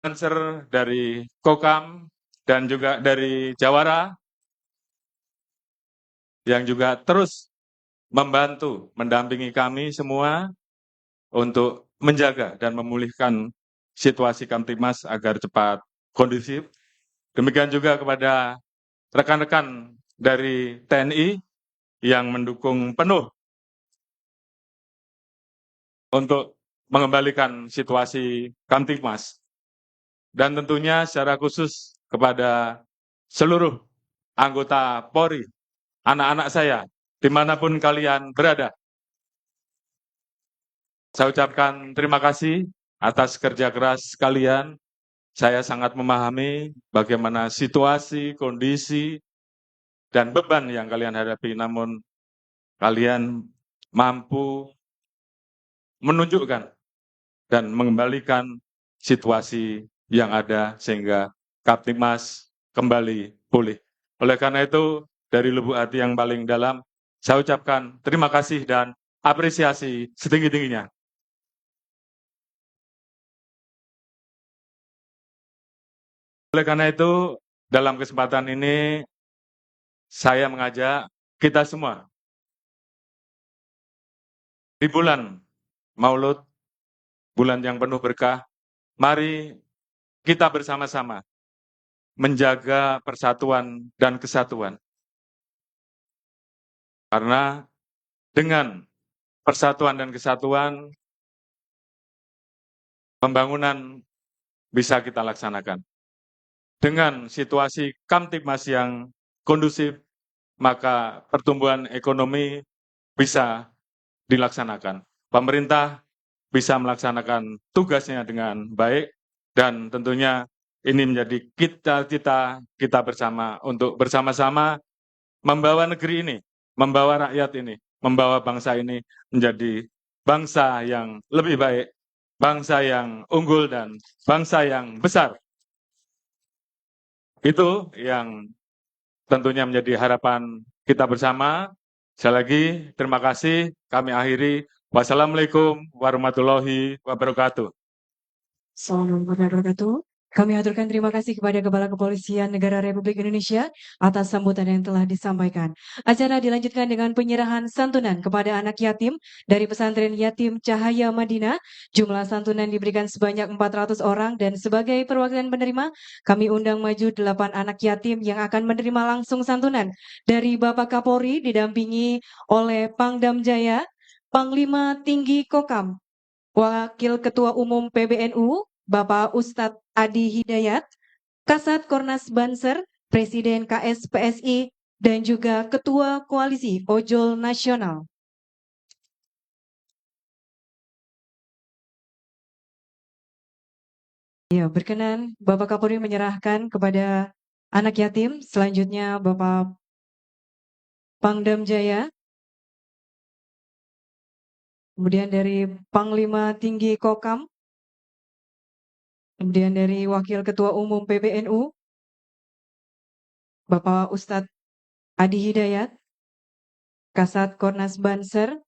Answer dari Kokam dan juga dari Jawara yang juga terus membantu, mendampingi kami semua untuk menjaga dan memulihkan situasi Kamtibmas agar cepat kondusif. Demikian juga kepada rekan-rekan dari TNI yang mendukung penuh untuk mengembalikan situasi Kamtibmas. Dan tentunya secara khusus kepada seluruh anggota Polri, anak-anak saya, dimanapun kalian berada. Saya ucapkan terima kasih atas kerja keras kalian. Saya sangat memahami bagaimana situasi, kondisi, dan beban yang kalian hadapi, namun kalian mampu menunjukkan dan mengembalikan situasi yang ada sehingga Kamtibmas kembali pulih. Oleh karena itu, dari lubuk hati yang paling dalam, saya ucapkan terima kasih dan apresiasi setinggi-tingginya. Oleh karena itu, dalam kesempatan ini, saya mengajak kita semua di bulan Maulud, bulan yang penuh berkah, mari kita bersama-sama menjaga persatuan dan kesatuan. Karena dengan persatuan dan kesatuan, pembangunan bisa kita laksanakan. Dengan situasi Kamtibmas yang kondusif, maka pertumbuhan ekonomi bisa dilaksanakan. Pemerintah bisa melaksanakan tugasnya dengan baik, dan tentunya ini menjadi cita-cita kita bersama untuk bersama-sama membawa negeri ini, membawa rakyat ini, membawa bangsa ini menjadi bangsa yang lebih baik, bangsa yang unggul, dan bangsa yang besar. Itu yang tentunya menjadi harapan kita bersama. Sekali lagi, terima kasih. Kami akhiri. Wassalamualaikum warahmatullahi wabarakatuh. Assalamualaikum warahmatullahi wabarakatuh. Kami aturkan terima kasih kepada Kepala Kepolisian Negara Republik Indonesia atas sambutan yang telah disampaikan. Acara dilanjutkan dengan penyerahan santunan kepada anak yatim dari Pesantren Yatim Cahaya Madinah. Jumlah santunan diberikan sebanyak 400 orang dan sebagai perwakilan penerima, kami undang maju 8 anak yatim yang akan menerima langsung santunan dari Bapak Kapolri didampingi oleh Pangdam Jaya, Panglima Tinggi Kokam, Wakil Ketua Umum PBNU, Bapak Ustadz Adi Hidayat, Kasat Kornas Banser, Presiden KSPSI, dan juga Ketua Koalisi Ojol Nasional. Ya, berkenan Bapak Kapolri menyerahkan kepada anak yatim, selanjutnya Bapak Pangdam Jaya, kemudian dari Panglima Tinggi Kokam, kemudian dari Wakil Ketua Umum PBNU, Bapak Ustadz Adi Hidayat, Kasat Kornas Banser,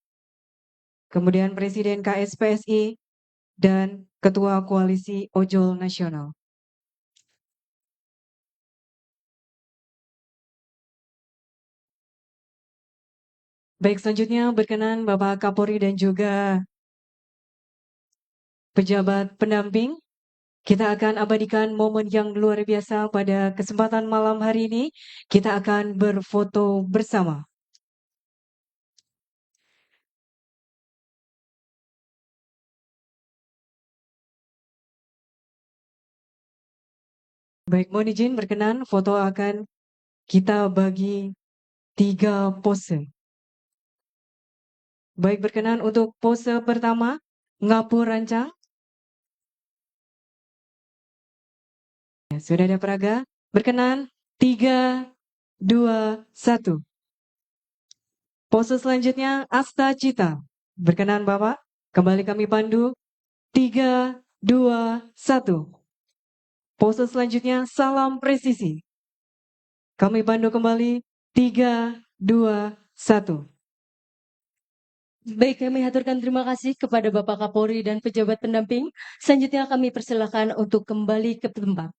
kemudian Presiden KSPSI, dan Ketua Koalisi Ojol Nasional. Baik, selanjutnya berkenan Bapak Kapolri dan juga pejabat pendamping. Kita akan abadikan momen yang luar biasa pada kesempatan malam hari ini. Kita akan berfoto bersama. Baik, mohon izin berkenan foto akan kita bagi 3 pose. Baik, berkenan untuk pose pertama, ngapur rancang. Ya, sudah ada peraga. Berkenan, 3, 2, 1. Pose selanjutnya, Asta Cita. Berkenan Bapak, kembali kami pandu. 3, 2, 1. Pose selanjutnya, Salam Presisi. Kami pandu kembali. 3, 2, 1. Baik, kami haturkan terima kasih kepada Bapak Kapolri dan pejabat pendamping. Selanjutnya kami persilakan untuk kembali ke tempat.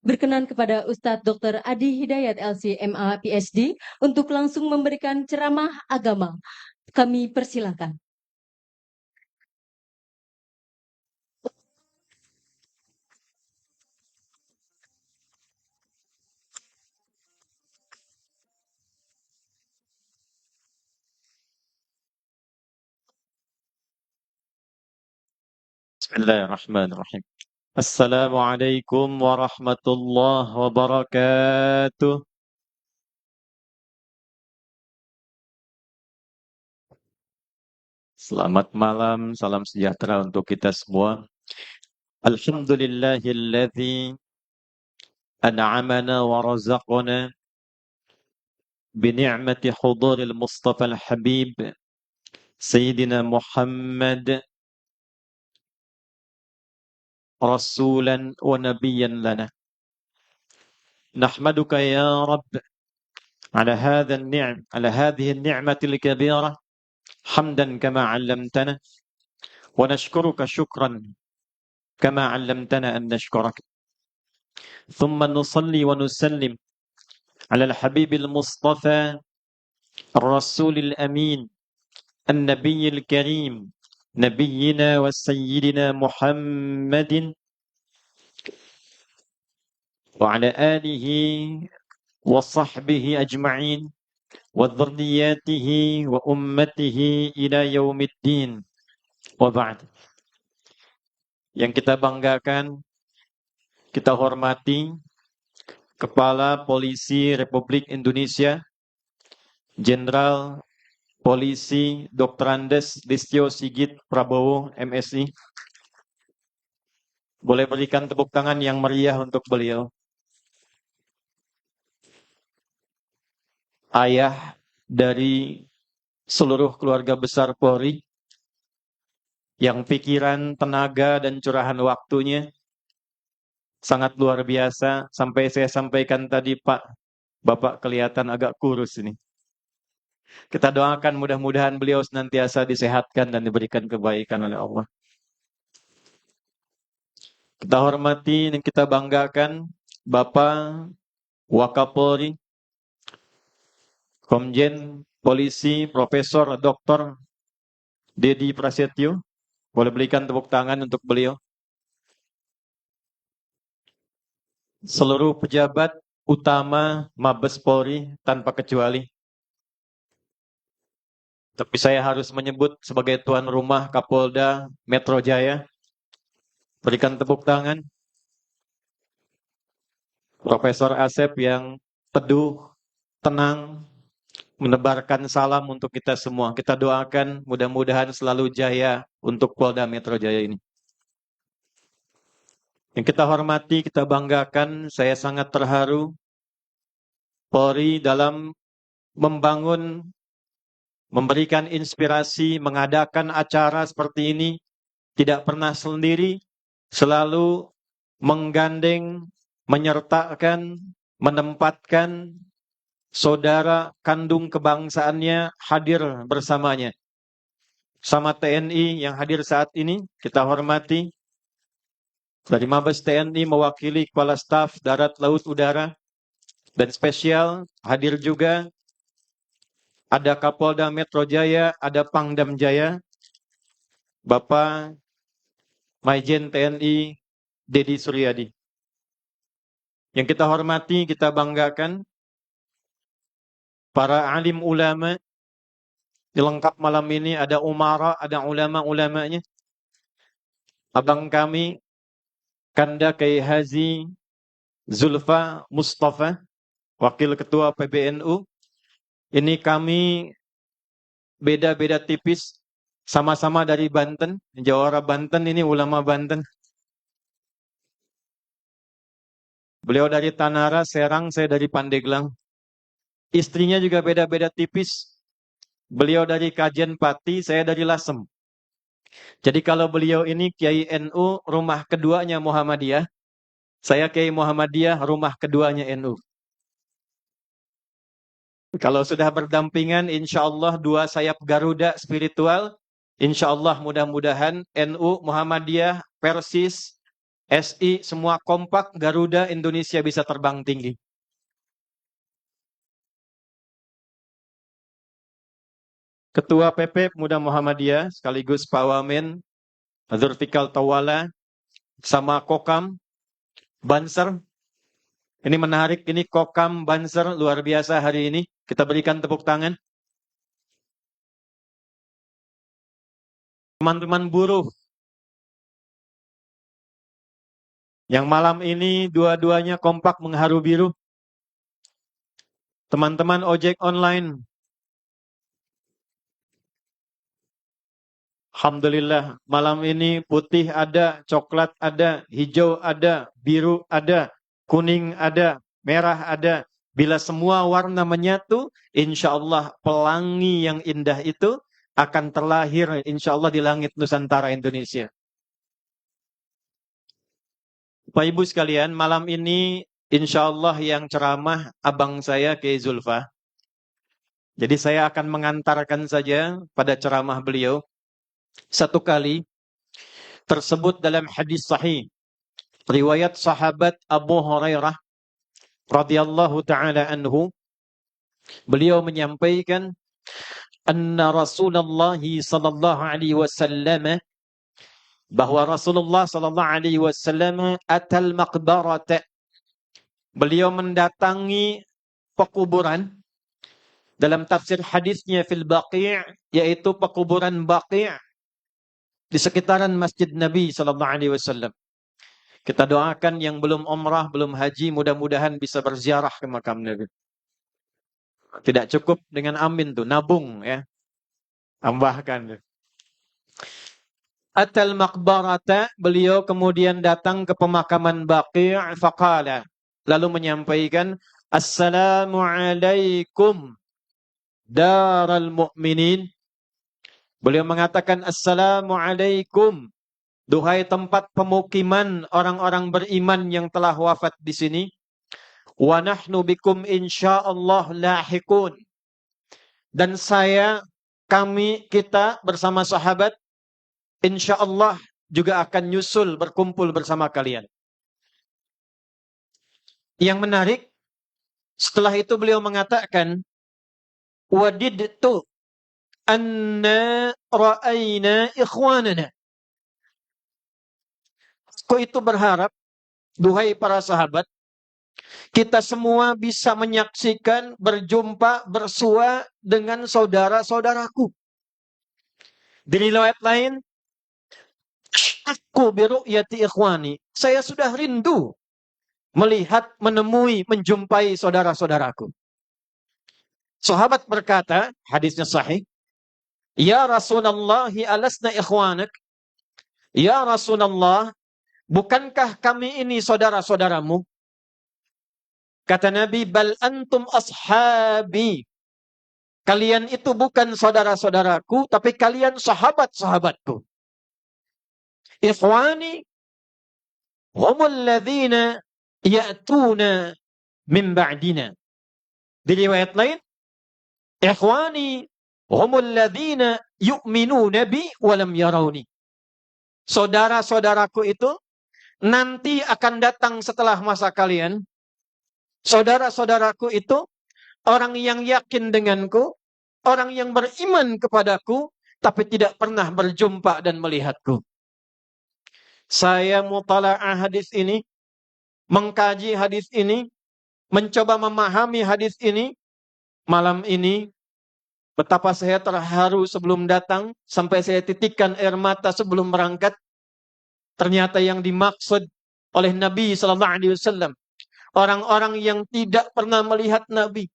Berkenan kepada Ustadz Dr. Adi Hidayat LC MA PhD untuk langsung memberikan ceramah agama. Kami persilakan. Bismillahirrahmanirrahim. Assalamualaikum warahmatullahi wabarakatuh. Selamat malam, salam sejahtera untuk kita semua. Alhamdulillahilladzi an'amana wa razaqana bini'mati huduril Mustafa al-Habib Sayyidina Muhammad rasulan wa nabiyyan lana. Nahmaduka ya Rabb على هذه النعمة الكبيرة حمدا كما علمتنا ونشكرك شكرا كما علمتنا أن نشكرك ثم نصلي ونسلم على الحبيب المصطفى الرسول الأمين النبي الكريم نبينا وسيدنا محمد وعلى آله وصحبه أجمعين وذرياته وأمته إلى يوم الدين وبعد. Yang kita banggakan, kita hormati Kepala Polisi Republik Indonesia, Jenderal Polisi Dr. Andes Listio Sigit Prabowo, MSI. Boleh berikan tepuk tangan yang meriah untuk beliau. Ayah dari seluruh keluarga besar Polri, yang pikiran, tenaga, dan curahan waktunya sangat luar biasa. Sampai saya sampaikan tadi, Pak, Bapak kelihatan agak kurus ini. Kita doakan mudah-mudahan beliau senantiasa disehatkan dan diberikan kebaikan oleh Allah. Kita hormati dan kita banggakan Bapak Wakapolri, Komjen Polisi Profesor Dr. Dedi Prasetyo. Boleh berikan tepuk tangan untuk beliau. Seluruh pejabat utama Mabes Polri tanpa kecuali. Tapi saya harus menyebut sebagai tuan rumah Kapolda Metro Jaya. Berikan tepuk tangan. Profesor Asep yang teduh, tenang, menebarkan salam untuk kita semua. Kita doakan mudah-mudahan selalu jaya untuk Polda Metro Jaya ini. Yang kita hormati, kita banggakan, saya sangat terharu Polri dalam membangun, memberikan inspirasi, mengadakan acara seperti ini, tidak pernah sendiri, selalu menggandeng, menyertakan, menempatkan saudara kandung kebangsaannya hadir bersamanya. Sama TNI yang hadir saat ini, kita hormati. Dari Mabes TNI mewakili Kepala Staf Darat Laut Udara. Dan spesial hadir juga ada Kapolda Metro Jaya, ada Pangdam Jaya, Bapak Maijen TNI Dedi Suryadi. Yang kita hormati, kita banggakan para alim ulama. Dilengkap malam ini ada umara, ada ulama-ulamanya. Abang kami, Kanda Kiai Haji Zulfa Mustafa, Wakil Ketua PBNU. Ini kami beda-beda tipis, sama-sama dari Banten, Jawara Banten, ini ulama Banten. Beliau dari Tanara, Serang, saya dari Pandeglang. Istrinya juga beda-beda tipis. Beliau dari Kajen Pati, saya dari Lasem. Jadi kalau beliau ini Kiai NU, rumah keduanya Muhammadiyah. Saya Kiai Muhammadiyah, rumah keduanya NU. Kalau sudah berdampingan, insya Allah dua sayap Garuda spiritual, insya Allah mudah-mudahan NU, Muhammadiyah, Persis, SI, semua kompak, Garuda, Indonesia bisa terbang tinggi. Ketua PP Muda Muhammadiyah, sekaligus Pak Wamen, Zulfikar Tawala, sama Kokam, Banser. Ini menarik, ini Kokam, Banser, luar biasa hari ini. Kita berikan tepuk tangan. Teman-teman buruh, yang malam ini dua-duanya kompak mengharu biru. Teman-teman ojek online, alhamdulillah, malam ini putih ada, coklat ada, hijau ada, biru ada, kuning ada, merah ada. Bila semua warna menyatu, insya Allah pelangi yang indah itu akan terlahir insya Allah di langit Nusantara Indonesia. Bapak Ibu sekalian, malam ini insya Allah yang ceramah abang saya Kiai Zulfa. Jadi saya akan mengantarkan saja pada ceramah beliau. Satu kali tersebut dalam hadis sahih riwayat sahabat Abu Hurairah radhiyallahu taala anhu, beliau menyampaikan anna Rasulullah sallallahu alaihi wasallam, bahwa Rasulullah sallallahu alaihi wasallam atal maqbarata, beliau mendatangi pekuburan. Dalam tafsir hadisnya fil Baqi', yaitu pekuburan Baqi' di sekitaran Masjid Nabi sallallahu alaihi wasallam. Kita doakan yang belum umrah, belum haji, mudah-mudahan bisa berziarah ke makam Nabi. Tidak cukup dengan amin tuh, nabung ya. Tambahkan. Atal maqbarata, beliau kemudian datang ke pemakaman Baqi' faqala, lalu menyampaikan assalamualaikum daral mu'minin. Beliau mengatakan assalamualaikum, duhai tempat pemukiman orang-orang beriman yang telah wafat di sini. Wa nahnu bikum insyaallah lahiqun. Dan saya, kami, kita bersama sahabat insyaallah juga akan nyusul berkumpul bersama kalian. Yang menarik, setelah itu beliau mengatakan wadidtu anna ra'ayna ikhwanana. Aku itu berharap, duhai para sahabat, kita semua bisa menyaksikan, berjumpa, bersua dengan saudara-saudaraku. Di riwayat lain, aku biru'yati ikhwani, saya sudah rindu melihat, menemui, menjumpai saudara-saudaraku. Sahabat berkata, hadisnya sahih, ya Rasulullah, alasna ikhwanak. Ya Rasulullah, bukankah kami ini saudara-saudaramu? Kata Nabi, bal antum ashabi. Kalian itu bukan saudara-saudaraku, tapi kalian sahabat-sahabatku. Ikhwani humul ladzina ya'tuna min ba'dina. Di riwayat lain, ikhwani humul ladzina yu'minuna bi walam yarawni. Saudara-saudaraku itu nanti akan datang setelah masa kalian. Saudara-saudaraku itu orang yang yakin denganku, orang yang beriman kepadaku, tapi tidak pernah berjumpa dan melihatku. Saya mutala'ah hadis ini, mengkaji hadis ini, mencoba memahami hadis ini. Malam ini, betapa saya terharu sebelum datang, sampai saya titikkan air mata sebelum berangkat. Ternyata yang dimaksud oleh Nabi SAW, orang-orang yang tidak pernah melihat Nabi,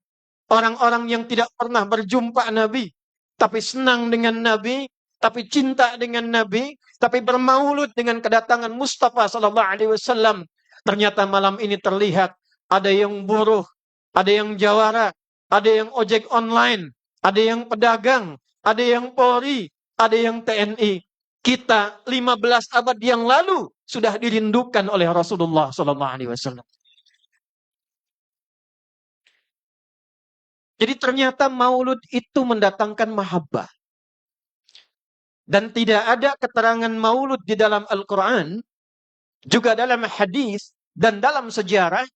orang-orang yang tidak pernah berjumpa Nabi, tapi senang dengan Nabi, tapi cinta dengan Nabi, tapi bermaulud dengan kedatangan Mustafa SAW. Ternyata malam ini terlihat ada yang buruh, ada yang jawara, ada yang ojek online, ada yang pedagang, ada yang Polri, ada yang TNI. Kita 15 abad yang lalu sudah dirindukan oleh Rasulullah SAW. Jadi ternyata maulud itu mendatangkan mahabbah. Dan tidak ada keterangan maulud di dalam Al-Quran, juga dalam hadis dan dalam sejarah,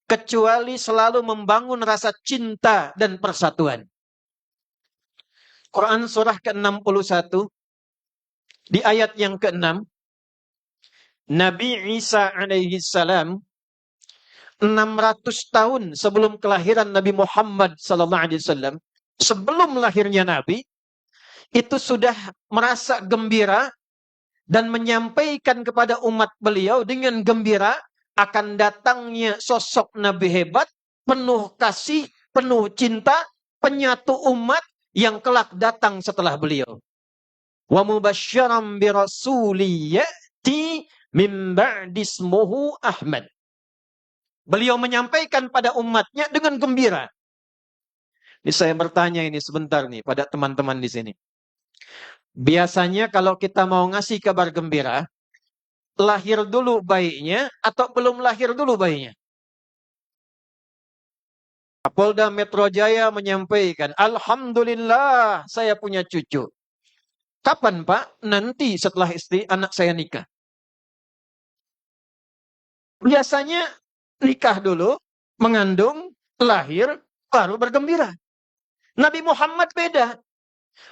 kecuali selalu membangun rasa cinta dan persatuan. Quran surah ke-61, di ayat yang ke-6, Nabi Isa alaihi salam 600 tahun sebelum kelahiran Nabi Muhammad sallallahu alaihi wasallam, sebelum lahirnya Nabi, itu sudah merasa gembira dan menyampaikan kepada umat beliau dengan gembira akan datangnya sosok Nabi hebat, penuh kasih, penuh cinta, penyatu umat yang kelak datang setelah beliau. Wa mubasysyiran bi rasulin ya'ti min ba'di ismuhu Ahmad. Beliau menyampaikan pada umatnya dengan gembira. Ini saya bertanya ini sebentar nih pada teman-teman di sini. Biasanya kalau kita mau ngasih kabar gembira, lahir dulu bayinya atau belum lahir dulu bayinya? Kapolda Metro Jaya menyampaikan, Alhamdulillah saya punya cucu. Kapan Pak? Nanti setelah anak saya nikah. Biasanya nikah dulu, mengandung, lahir, baru bergembira. Nabi Muhammad beda.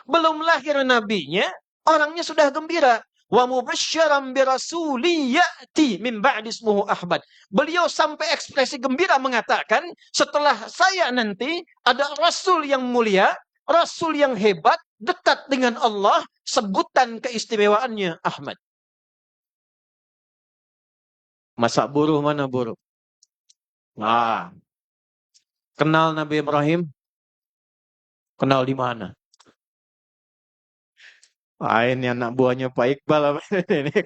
Belum lahir nabinya, orangnya sudah gembira. Wa mubasysyiran bi rasulin ya'ti min ba'di ismuhu Ahmad. Beliau sampai ekspresi gembira mengatakan, setelah saya nanti ada rasul yang mulia, rasul yang hebat, dekat dengan Allah, sebutan keistimewaannya Ahmad. Masa buruh mana buruh? Nah, kenal Nabi Ibrahim? Kenal di mana? Ini anak buahnya Pak Iqbal. Ini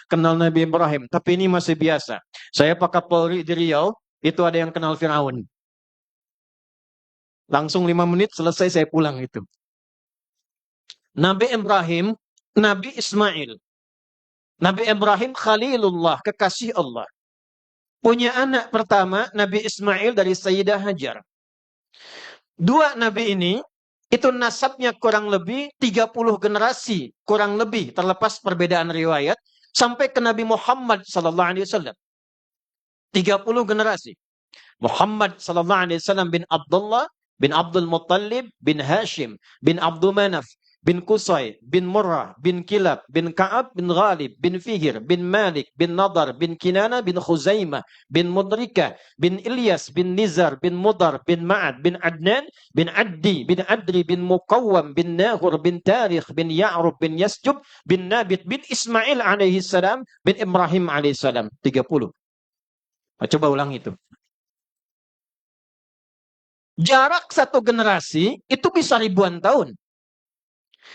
kenal Nabi Ibrahim. Tapi ini masih biasa. Saya Pak Kapolri di Riau, itu ada yang kenal Firaun. Langsung 5 menit selesai saya pulang itu. Nabi Ibrahim, Nabi Ismail. Nabi Ibrahim Khalilullah, kekasih Allah. Punya anak pertama, Nabi Ismail dari Sayyidah Hajar. Dua Nabi ini, itu nasabnya kurang lebih 30 generasi, kurang lebih terlepas perbedaan riwayat, sampai ke Nabi Muhammad SAW. 30 generasi. Muhammad SAW bin Abdullah, bin Abdul Muttalib, bin Hashim, bin Abdul Manaf, bin Qusay, bin Murrah, bin Kilab, bin Ka'ab, bin Ghalib, bin Fihir, bin Malik, bin Nadar, bin Kinana, bin Khuzaimah, bin Mudrikah, bin Ilyas, bin Nizar, bin Mudar, bin Ma'ad, bin Adnan, bin Addi, bin Adri, bin Muqawwam, bin Nahur, bin Tarikh, bin Ya'rub, bin Yasjub, bin Nabit, bin Ismail alaihi salam, bin Ibrahim alaihi salam. 30. Coba ulang itu. Jarak satu generasi itu bisa ribuan tahun.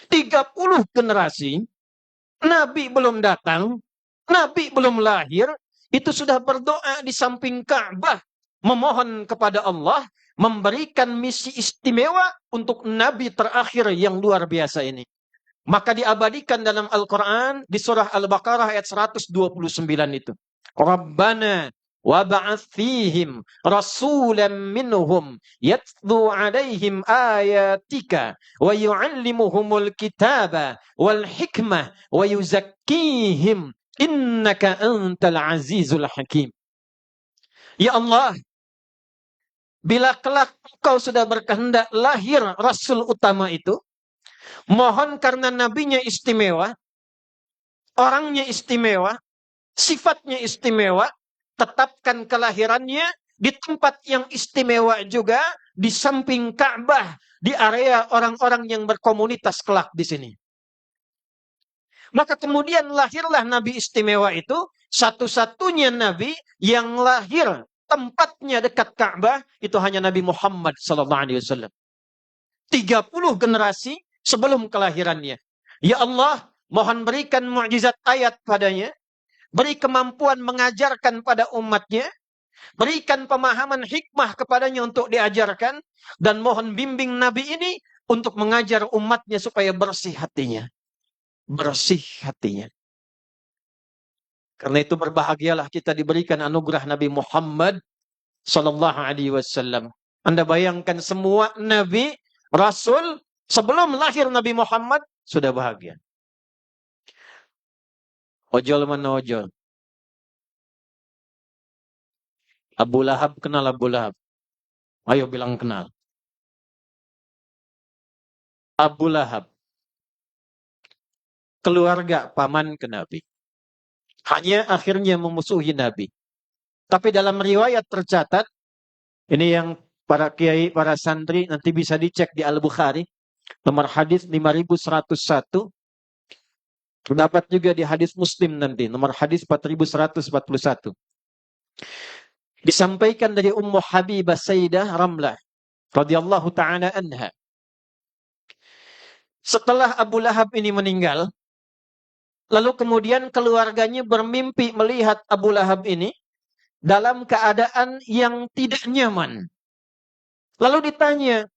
30 generasi, Nabi belum datang, Nabi belum lahir, itu sudah berdoa di samping Ka'bah, memohon kepada Allah, memberikan misi istimewa untuk Nabi terakhir yang luar biasa ini. Maka diabadikan dalam Al-Quran, di surah Al-Baqarah ayat 129 itu. Rabbana وَبَعَثْ فِيهِمْ رَسُولًا مِّنْهُمْ يَتْلُو عَلَيْهِمْ آيَاتِكَ وَيُعَلِّمُهُمُ الْكِتَابَ وَالْحِكْمَةَ وَيُزَكِّيهِمْ إِنَّكَ أَنْتَ الْعَزِيزُ الْحَكِيمُ. Ya Allah, bila kelak Engkau sudah berkehendak lahir Rasul utama itu, mohon karena nabinya istimewa, orangnya istimewa, sifatnya istimewa, tetapkan kelahirannya di tempat yang istimewa juga, di samping Ka'bah, di area orang-orang yang berkomunitas kelak di sini. Maka kemudian lahirlah Nabi istimewa itu, satu-satunya Nabi yang lahir tempatnya dekat Ka'bah, itu hanya Nabi Muhammad SAW. 30 generasi sebelum kelahirannya. Ya Allah, mohon berikan mukjizat ayat padanya, beri kemampuan mengajarkan pada umatnya, berikan pemahaman hikmah kepadanya untuk diajarkan, dan mohon bimbing Nabi ini untuk mengajar umatnya supaya bersih hatinya. Bersih hatinya. Karena itu berbahagialah kita diberikan anugerah Nabi Muhammad sallallahu alaihi wasallam. Anda bayangkan semua nabi, rasul, sebelum lahir Nabi Muhammad, sudah bahagia. Ojol mana ojol? Abu Lahab, kenal Abu Lahab? Ayo bilang kenal. Abu Lahab, keluarga paman ke Nabi. Hanya akhirnya memusuhi Nabi. Tapi dalam riwayat tercatat, ini yang para kiai, para santri nanti bisa dicek di Al-Bukhari, nomor hadis 5101. Terdapat juga di hadis Muslim nanti, nomor hadis 4141. Disampaikan dari Ummu Habibah Sayyidah Ramlah radhiyallahu taala anha. Setelah Abu Lahab ini meninggal, lalu kemudian keluarganya bermimpi melihat Abu Lahab ini dalam keadaan yang tidak nyaman. Lalu ditanya,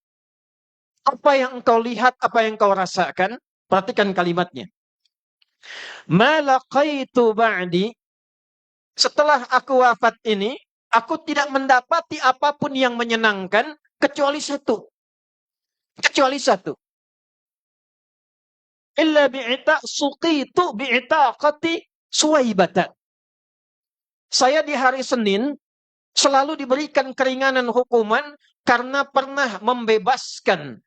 apa yang engkau lihat, apa yang engkau rasakan? Perhatikan kalimatnya. Ma laqaitu ba'di, setelah aku wafat ini, aku tidak mendapati apapun yang menyenangkan kecuali satu. Kecuali satu. Illa suqitu bi'itaqati Suwaibata. Saya di hari Senin selalu diberikan keringanan hukuman karena pernah membebaskan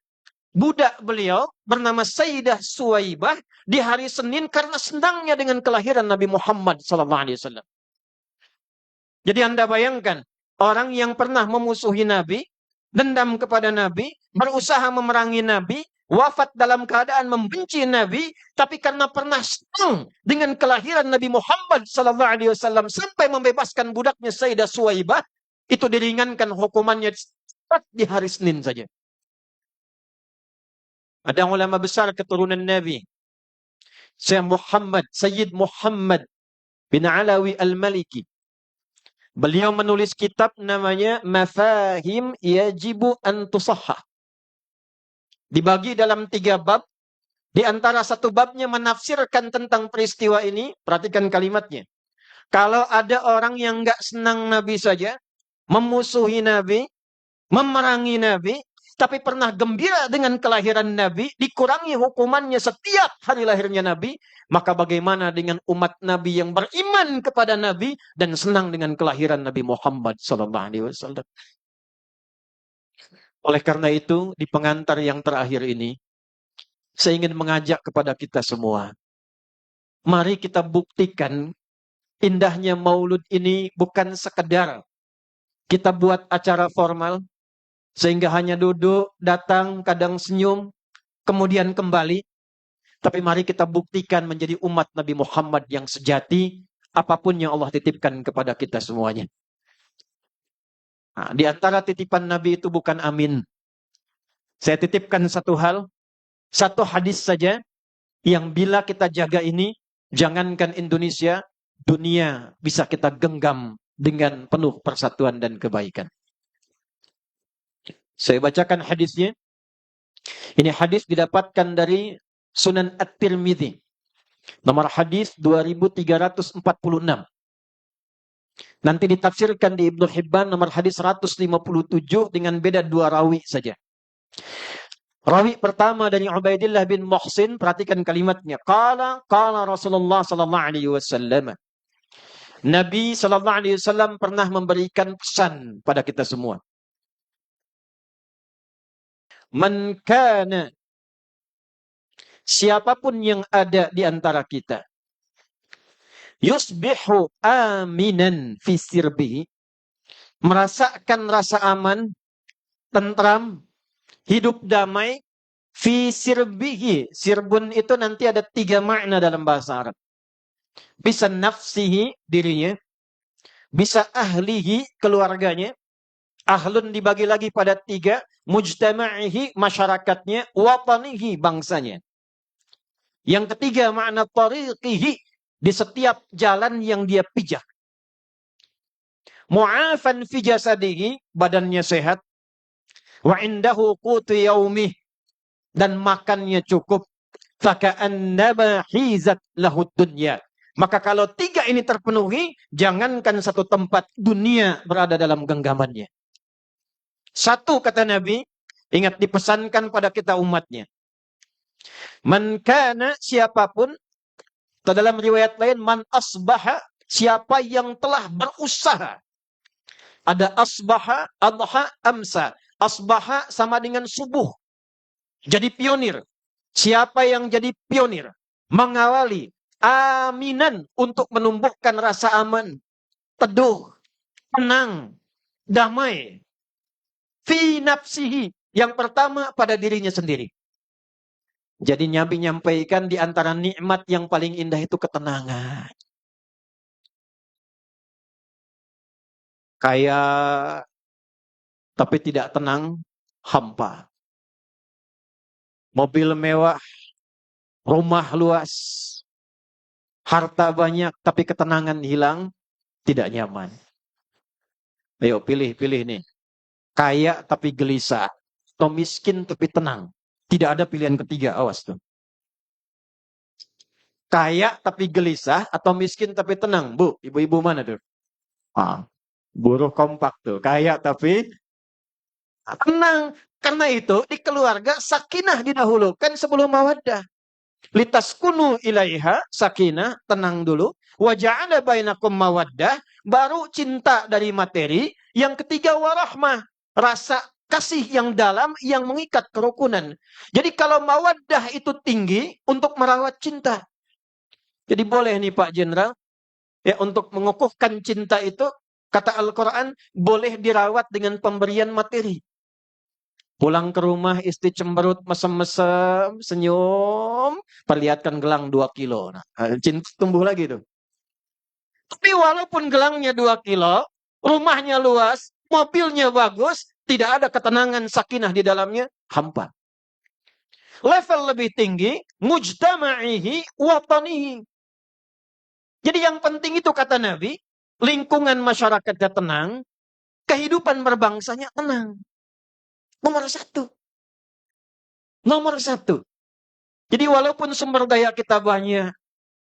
budak beliau bernama Sayyidah Suwaibah di hari Senin karena senangnya dengan kelahiran Nabi Muhammad SAW. Jadi Anda bayangkan, orang yang pernah memusuhi Nabi, dendam kepada Nabi, berusaha memerangi Nabi, wafat dalam keadaan membenci Nabi, tapi karena pernah senang dengan kelahiran Nabi Muhammad SAW sampai membebaskan budaknya Sayyidah Suwaibah, itu diringankan hukumannya di hari Senin saja. Ada ulama besar keturunan Nabi, Sayyid Muhammad bin Alawi Al-Maliki. Beliau menulis kitab namanya Mafahim Yajibu an Tusahhah. Dibagi dalam 3 bab. Di antara satu babnya menafsirkan tentang peristiwa ini. Perhatikan kalimatnya. Kalau ada orang yang nggak senang Nabi saja, memusuhi Nabi, memerangi Nabi, tapi pernah gembira dengan kelahiran Nabi, dikurangi hukumannya setiap hari lahirnya Nabi, maka bagaimana dengan umat Nabi yang beriman kepada Nabi dan senang dengan kelahiran Nabi Muhammad SAW. Oleh karena itu, di pengantar yang terakhir ini, saya ingin mengajak kepada kita semua. Mari kita buktikan indahnya maulud ini bukan sekedar kita buat acara formal, sehingga hanya duduk, datang, kadang senyum, kemudian kembali. Tapi mari kita buktikan menjadi umat Nabi Muhammad yang sejati, apapun yang Allah titipkan kepada kita semuanya. Nah, di antara titipan Nabi itu bukan amin. Saya titipkan satu hal, satu hadis saja, yang bila kita jaga ini, jangankan Indonesia, dunia bisa kita genggam dengan penuh persatuan dan kebaikan. Saya bacakan hadisnya. Ini hadis didapatkan dari Sunan At-Tirmidzi. Nomor hadis 2346. Nanti ditafsirkan di Ibnu Hibban nomor hadis 157 dengan beda 2 rawi saja. Rawi pertama dari Ubaidillah bin Muhsin, perhatikan kalimatnya. Qala Rasulullah sallallahu alaihi wasallam. Nabi sallallahu alaihi wasallam pernah memberikan pesan pada kita semua. Man kana, siapapun yang ada di antara kita, yusbihu aminan fi sirbihi, merasakan rasa aman, tentram, hidup damai, fi sirbihi. Sirbun itu nanti ada 3 makna dalam bahasa Arab. Bisa nafsihi, dirinya, bisa ahlihi, keluarganya. Ahlun dibagi lagi pada 3, mujtama'ihi, masyarakatnya, watanihi, bangsanya. Yang ketiga makna tariqihi, di setiap jalan yang dia pijak. Mu'afan fi jasadihi, badannya sehat. Wa indahu qutu yaumih, dan makannya cukup. Faka'annama hizat lahud dunya. Maka kalau 3 ini terpenuhi, jangankan satu tempat, dunia berada dalam genggamannya. Satu kata Nabi, ingat dipesankan pada kita umatnya. Man kana, siapapun, atau dalam riwayat lain, man asbaha, siapa yang telah berusaha. Ada asbaha, adha, amsa. Asbaha sama dengan subuh. Jadi pionir. Siapa yang jadi pionir? Mengawali. Aminan, untuk menumbuhkan rasa aman. Teduh. Tenang. Damai. Fi nafsihi. Yang pertama pada dirinya sendiri. Jadi Nabi nyampaikan di antara nikmat yang paling indah itu ketenangan. Kaya tapi tidak tenang, hampa. Mobil mewah, rumah luas, harta banyak tapi ketenangan hilang, tidak nyaman. Ayo pilih nih. Kaya tapi gelisah, atau miskin tapi tenang. Tidak ada pilihan ketiga, awas tuh. Kaya tapi gelisah atau miskin tapi tenang. Bu, ibu-ibu mana tuh? Buruh kompak tuh. Kaya tapi tenang. Karena itu di keluarga sakinah didahulukan sebelum mawaddah. Litaskunu ilaiha, sakinah, tenang dulu. Wa ja'ala bainakum mawaddah, baru cinta dari materi. Yang ketiga warahmah, rasa kasih yang dalam yang mengikat kerukunan. Jadi kalau mawaddah itu tinggi untuk merawat cinta. Jadi boleh nih Pak Jenderal, ya untuk mengukuhkan cinta itu, kata Al-Quran, boleh dirawat dengan pemberian materi. Pulang ke rumah, istri cemberut, mesem-mesem, senyum, perlihatkan gelang 2 kilo. Nah, cinta tumbuh lagi tuh. Tapi walaupun gelangnya 2 kilo, rumahnya luas, mobilnya bagus, tidak ada ketenangan sakinah di dalamnya, hampa. Level lebih tinggi, mujtama'ihi watanihi. Jadi yang penting itu kata Nabi, lingkungan masyarakatnya tenang, kehidupan berbangsanya tenang. Nomor satu. Nomor satu. Jadi walaupun sumber daya kita banyak,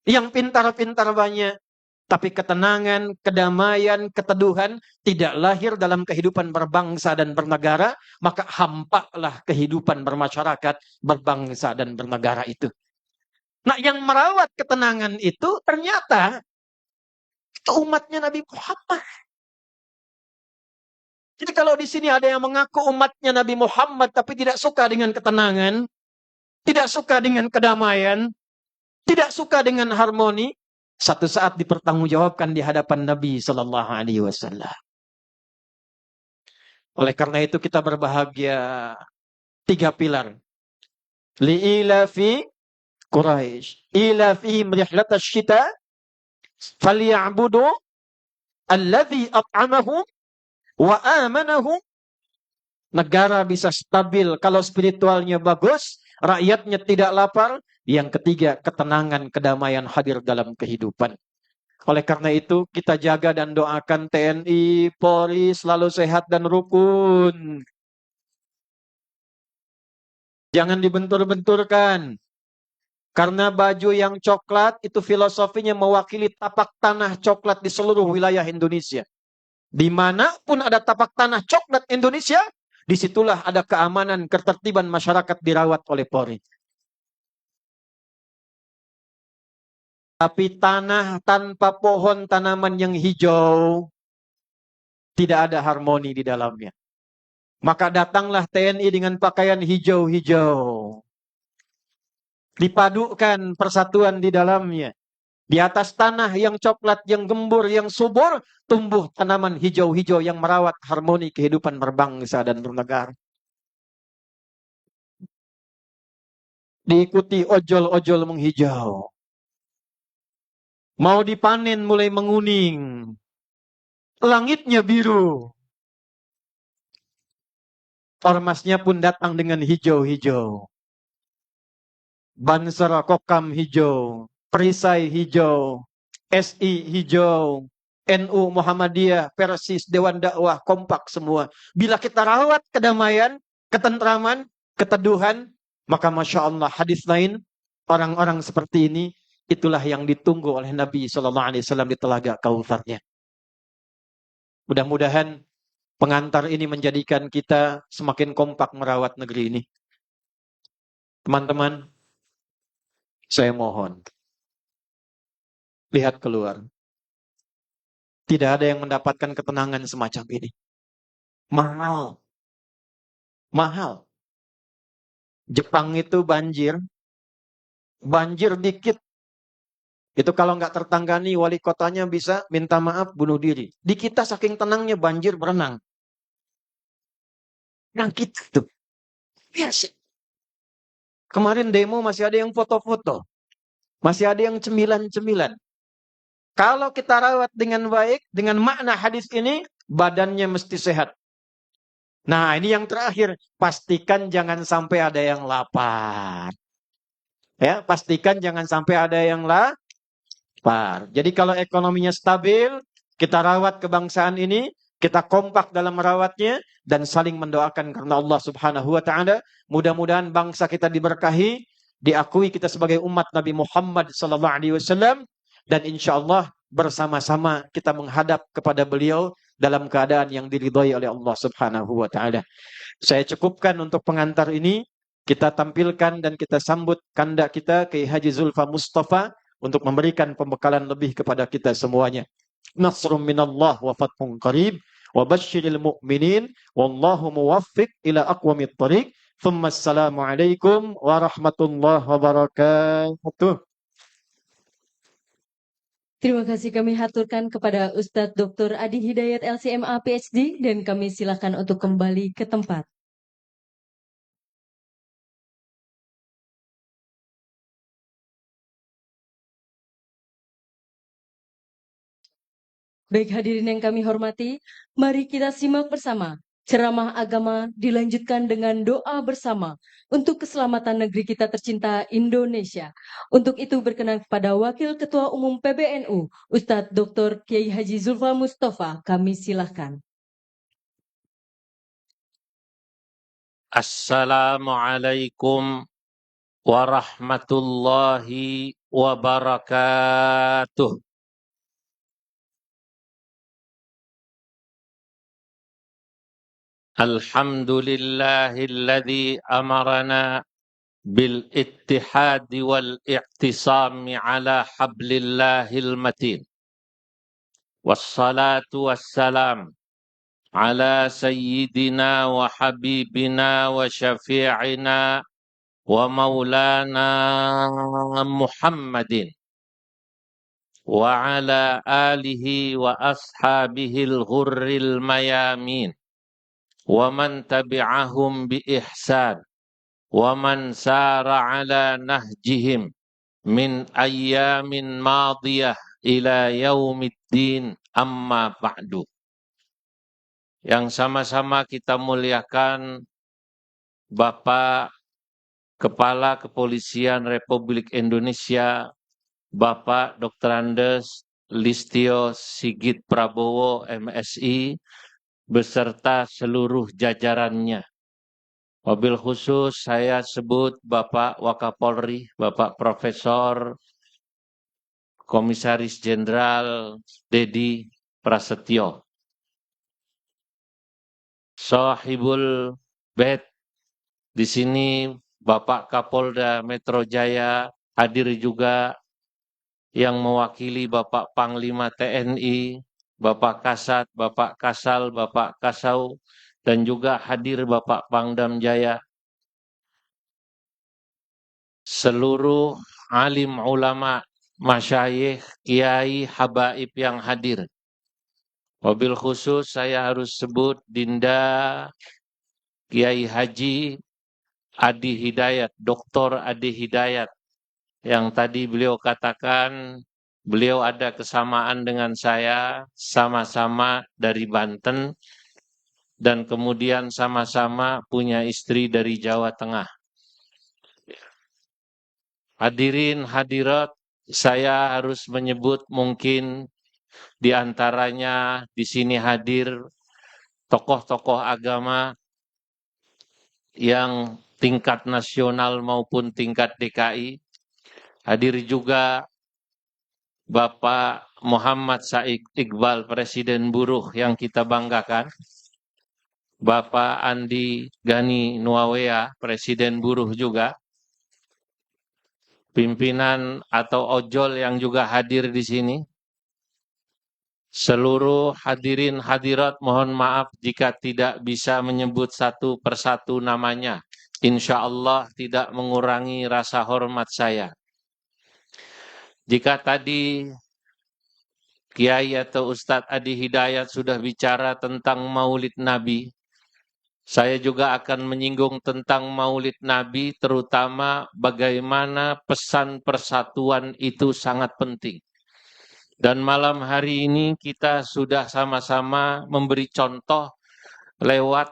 yang pintar-pintar banyak, tapi ketenangan, kedamaian, keteduhan tidak lahir dalam kehidupan berbangsa dan bernegara, maka hampalah kehidupan bermasyarakat, berbangsa dan bernegara itu. Nah, yang merawat ketenangan itu ternyata itu umatnya Nabi Muhammad. Jadi kalau di sini ada yang mengaku umatnya Nabi Muhammad tapi tidak suka dengan ketenangan, tidak suka dengan kedamaian, tidak suka dengan harmoni, satu saat dipertanggungjawabkan di hadapan Nabi Sallallahu Alaihi Wasallam. Oleh karena itu kita berbahagia 3 pilar. Li'ilafi Quraisy, ilafihim rihlatasy syita, falyabudu alladzi at'amahum wa amanahum. Negara bisa stabil kalau spiritualnya bagus, rakyatnya tidak lapar. Yang ketiga, ketenangan, kedamaian hadir dalam kehidupan. Oleh karena itu, kita jaga dan doakan TNI, Polri selalu sehat dan rukun. Jangan dibentur-benturkan. Karena baju yang coklat itu filosofinya mewakili tapak tanah coklat di seluruh wilayah Indonesia. Dimanapun ada tapak tanah coklat Indonesia, disitulah ada keamanan, ketertiban masyarakat dirawat oleh Polri. Tapi tanah tanpa pohon tanaman yang hijau, tidak ada harmoni di dalamnya. Maka datanglah TNI dengan pakaian hijau-hijau. Dipadukan persatuan di dalamnya. Di atas tanah yang coklat, yang gembur, yang subur, tumbuh tanaman hijau-hijau yang merawat harmoni kehidupan berbangsa dan bernegara. Diikuti ojol-ojol menghijau. Mau dipanen mulai menguning. Langitnya biru. Ormasnya pun datang dengan hijau-hijau. Bansar Kokam hijau. Perisai hijau. SI hijau. NU Muhammadiyah, Persis, Dewan Dakwah, kompak semua. Bila kita rawat kedamaian, ketentraman, keteduhan, maka Masya Allah hadis lain, orang-orang seperti ini, itulah yang ditunggu oleh Nabi SAW di Telaga Kautsarnya. Mudah-mudahan Pengantar ini menjadikan kita semakin kompak merawat negeri ini. Teman-teman, saya mohon, lihat keluar. Tidak ada yang mendapatkan ketenangan semacam ini. Mahal. Mahal. Jepang itu banjir dikit. Itu kalau nggak tertangani, wali kotanya bisa minta maaf, bunuh diri. Di kita saking tenangnya banjir berenang. Nah gitu. Biasa. Kemarin demo masih ada yang foto-foto. Masih ada yang cemilan-cemilan. Kalau kita rawat dengan baik, dengan makna hadis ini, badannya mesti sehat. Nah ini yang terakhir. Pastikan jangan sampai ada yang lapar. Ya, pastikan jangan sampai ada yang lapar. Jadi kalau ekonominya stabil, kita rawat kebangsaan ini, kita kompak dalam merawatnya, dan saling mendoakan karena Allah Subhanahu wa Ta'ala. Mudah-mudahan bangsa kita diberkahi, diakui kita sebagai umat Nabi Muhammad SAW, dan insya Allah bersama-sama kita menghadap kepada beliau dalam keadaan yang diridhai oleh Allah Subhanahu wa Ta'ala. Saya cukupkan untuk pengantar ini. Kita tampilkan dan kita sambut kandak kita Kiai Haji Zulfa Mustafa untuk memberikan pembekalan lebih kepada kita semuanya. Nasrun minallah wa fathun qarib wa basyiril mu'minin wallahu muwaffiq ila aqwamit thariq. Thumma assalamualaikum warahmatullahi wabarakatuh. Terima kasih kami haturkan kepada Ustadz Dr. Adi Hidayat LCMA PhD dan kami silakan untuk kembali ke tempat. Baik hadirin yang kami hormati, mari kita simak bersama. Ceramah agama dilanjutkan dengan doa bersama untuk keselamatan negeri kita tercinta Indonesia. Untuk itu berkenan kepada Wakil Ketua Umum PBNU, Ustadz Dr. Kiai Haji Zulfa Mustafa, kami silahkan. Assalamualaikum warahmatullahi wabarakatuh. Alhamdulillahilladzi amarana bil ittihadi wal i'tisami ala hablillahil matin. Wassalatu wassalam ala sayyidina wa habibina wa syafi'ina wa maulana Muhammadin wa ala alihi wa ashabihil ghurril mayamin wa man tabi'ahum bi ihsan wa man sara ala nahjihim min ayyamin madiyah ila yaumiddin amma ba'du. Yang sama-sama kita muliakan Bapak Kepala Kepolisian Republik Indonesia, Bapak Dr. Andes Listio Sigit Prabowo MSI, beserta seluruh jajarannya. Wabil khusus saya sebut Bapak Wakapolri, Bapak Profesor Komisaris Jenderal Dedi Prasetyo. Sahibul Bait, di sini Bapak Kapolda Metro Jaya hadir juga, yang mewakili Bapak Panglima TNI, Bapak Kasat, Bapak Kasal, Bapak Kasau, dan juga hadir Bapak Pangdam Jaya. Seluruh alim ulama, masyayikh, kiai, habaib yang hadir. Wabil khusus saya harus sebut Dinda Kiai Haji Adi Hidayat, Dr. Adi Hidayat, yang tadi beliau katakan beliau ada kesamaan dengan saya, sama-sama dari Banten, dan kemudian sama-sama punya istri dari Jawa Tengah. Hadirin hadirat, saya harus menyebut mungkin di antaranya di sini hadir tokoh-tokoh agama yang tingkat nasional maupun tingkat DKI. Hadir juga Bapak Muhammad Said Iqbal, Presiden Buruh yang kita banggakan. Bapak Andi Gani Nuawea, Presiden Buruh juga, pimpinan atau ojol yang juga hadir di sini, seluruh hadirin hadirat mohon maaf jika tidak bisa menyebut satu persatu namanya. Insya Allah tidak mengurangi rasa hormat saya. Jika tadi Kiai atau Ustadz Adi Hidayat sudah bicara tentang Maulid Nabi, saya juga akan menyinggung tentang Maulid Nabi, terutama bagaimana pesan persatuan itu sangat penting. Dan malam hari ini kita sudah sama-sama memberi contoh lewat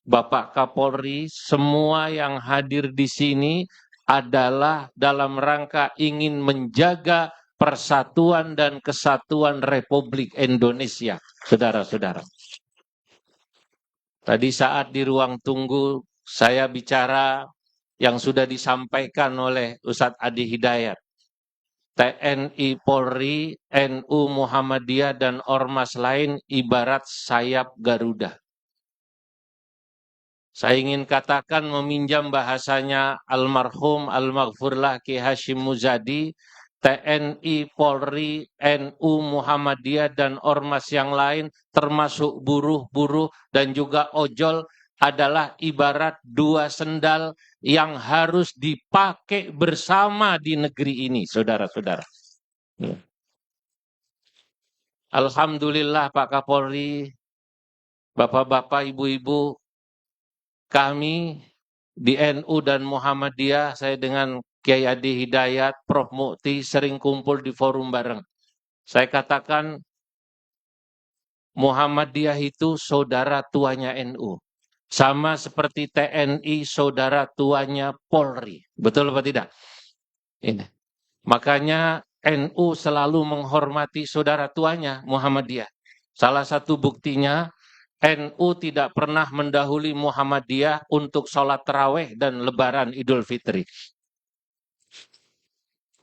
Bapak Kapolri, semua yang hadir di sini adalah dalam rangka ingin menjaga persatuan dan kesatuan Republik Indonesia, saudara-saudara. Tadi saat di ruang tunggu saya bicara yang sudah disampaikan oleh Ustadz Adi Hidayat. TNI Polri, NU Muhammadiyah dan ormas lain ibarat sayap Garuda. Saya ingin katakan meminjam bahasanya almarhum almaghfurlah Ki Hashim Muzadi, TNI, Polri, NU Muhammadiyah dan ormas yang lain termasuk buruh-buruh dan juga ojol adalah ibarat dua sendal yang harus dipakai bersama di negeri ini, saudara-saudara. Alhamdulillah Pak Kapolri, Bapak-bapak, Ibu-ibu, kami di NU dan Muhammadiyah, saya dengan Kiai Adi Hidayat, Prof. Mukti sering kumpul di forum bareng. Saya katakan Muhammadiyah itu saudara tuanya NU. Sama seperti TNI saudara tuanya Polri. Betul apa tidak? Ini. Makanya NU selalu menghormati saudara tuanya Muhammadiyah. Salah satu buktinya NU tidak pernah mendahului Muhammadiyah untuk sholat taraweh dan lebaran Idul Fitri.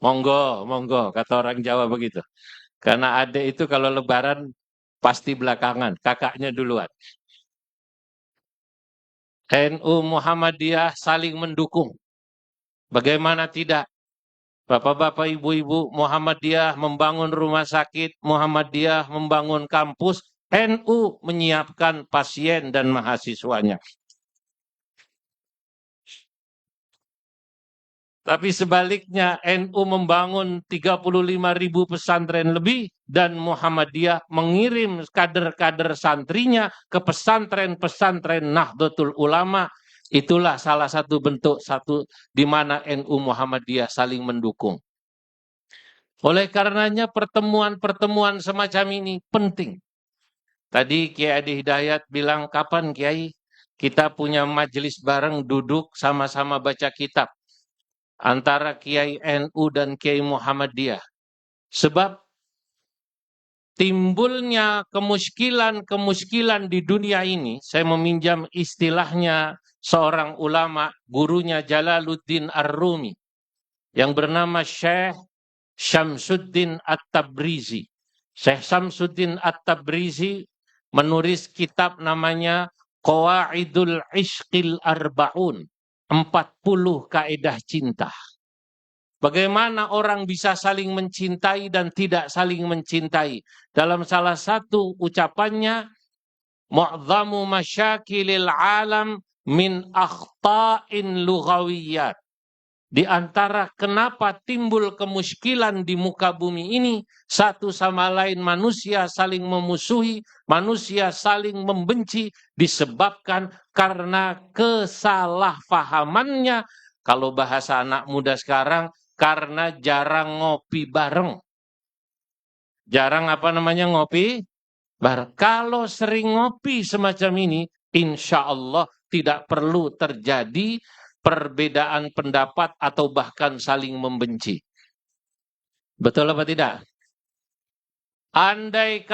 Monggo, monggo, kata orang Jawa begitu. Karena adik itu kalau lebaran pasti belakangan, kakaknya duluan. NU Muhammadiyah saling mendukung. Bagaimana tidak? Bapak-bapak, ibu-ibu, Muhammadiyah membangun rumah sakit, Muhammadiyah membangun kampus, NU menyiapkan pasien dan mahasiswanya. Tapi sebaliknya NU membangun 35.000 pesantren lebih dan Muhammadiyah mengirim kader-kader santrinya ke pesantren-pesantren Nahdlatul Ulama. Itulah salah satu bentuk di mana NU Muhammadiyah saling mendukung. Oleh karenanya pertemuan-pertemuan semacam ini penting. Tadi Kiai Adi Hidayat bilang, kapan Kiai kita punya majelis bareng duduk sama-sama baca kitab antara Kiai NU dan Kiai Muhammadiyah. Sebab timbulnya kemuskilan di dunia ini, saya meminjam istilahnya seorang ulama, gurunya Jalaluddin Ar-Rumi, yang bernama Syekh Syamsuddin At-Tabrizi. Syekh Syamsuddin At-Tabrizi menulis kitab namanya Qawaidul Ishqil Arba'un, 40 kaedah cinta. Bagaimana orang bisa saling mencintai dan tidak saling mencintai. Dalam salah satu ucapannya, mu'dhamu masyakilil alam min akhta'in lughawiyyat. Di antara kenapa timbul kemuskilan di muka bumi ini, satu sama lain manusia saling memusuhi, manusia saling membenci, disebabkan karena kesalahpahamannya. Kalau bahasa anak muda sekarang, karena jarang ngopi bareng. Jarang ngopi bareng. Kalau sering ngopi semacam ini, insya Allah tidak perlu terjadi perbedaan pendapat atau bahkan saling membenci. Betul apa tidak? Andai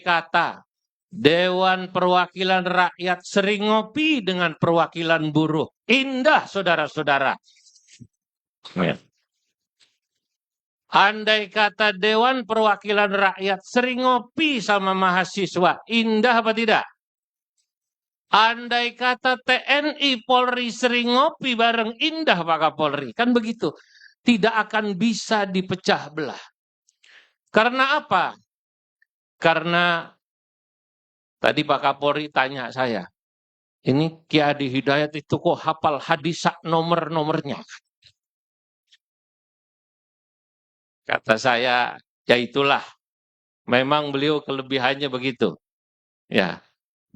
kata Dewan Perwakilan Rakyat sering ngopi dengan perwakilan buruh, indah saudara-saudara. Andai kata Dewan Perwakilan Rakyat sering ngopi sama mahasiswa, indah apa tidak? Andai kata TNI Polri sering ngopi bareng indah Pak Kapolri. Kan begitu. Tidak akan bisa dipecah belah. Karena apa? Karena tadi Pak Kapolri tanya saya, ini Ki Adi Hidayat itu kok hafal hadis sak nomor-nomornya? Kata saya, ya itulah. Memang beliau kelebihannya begitu. Ya,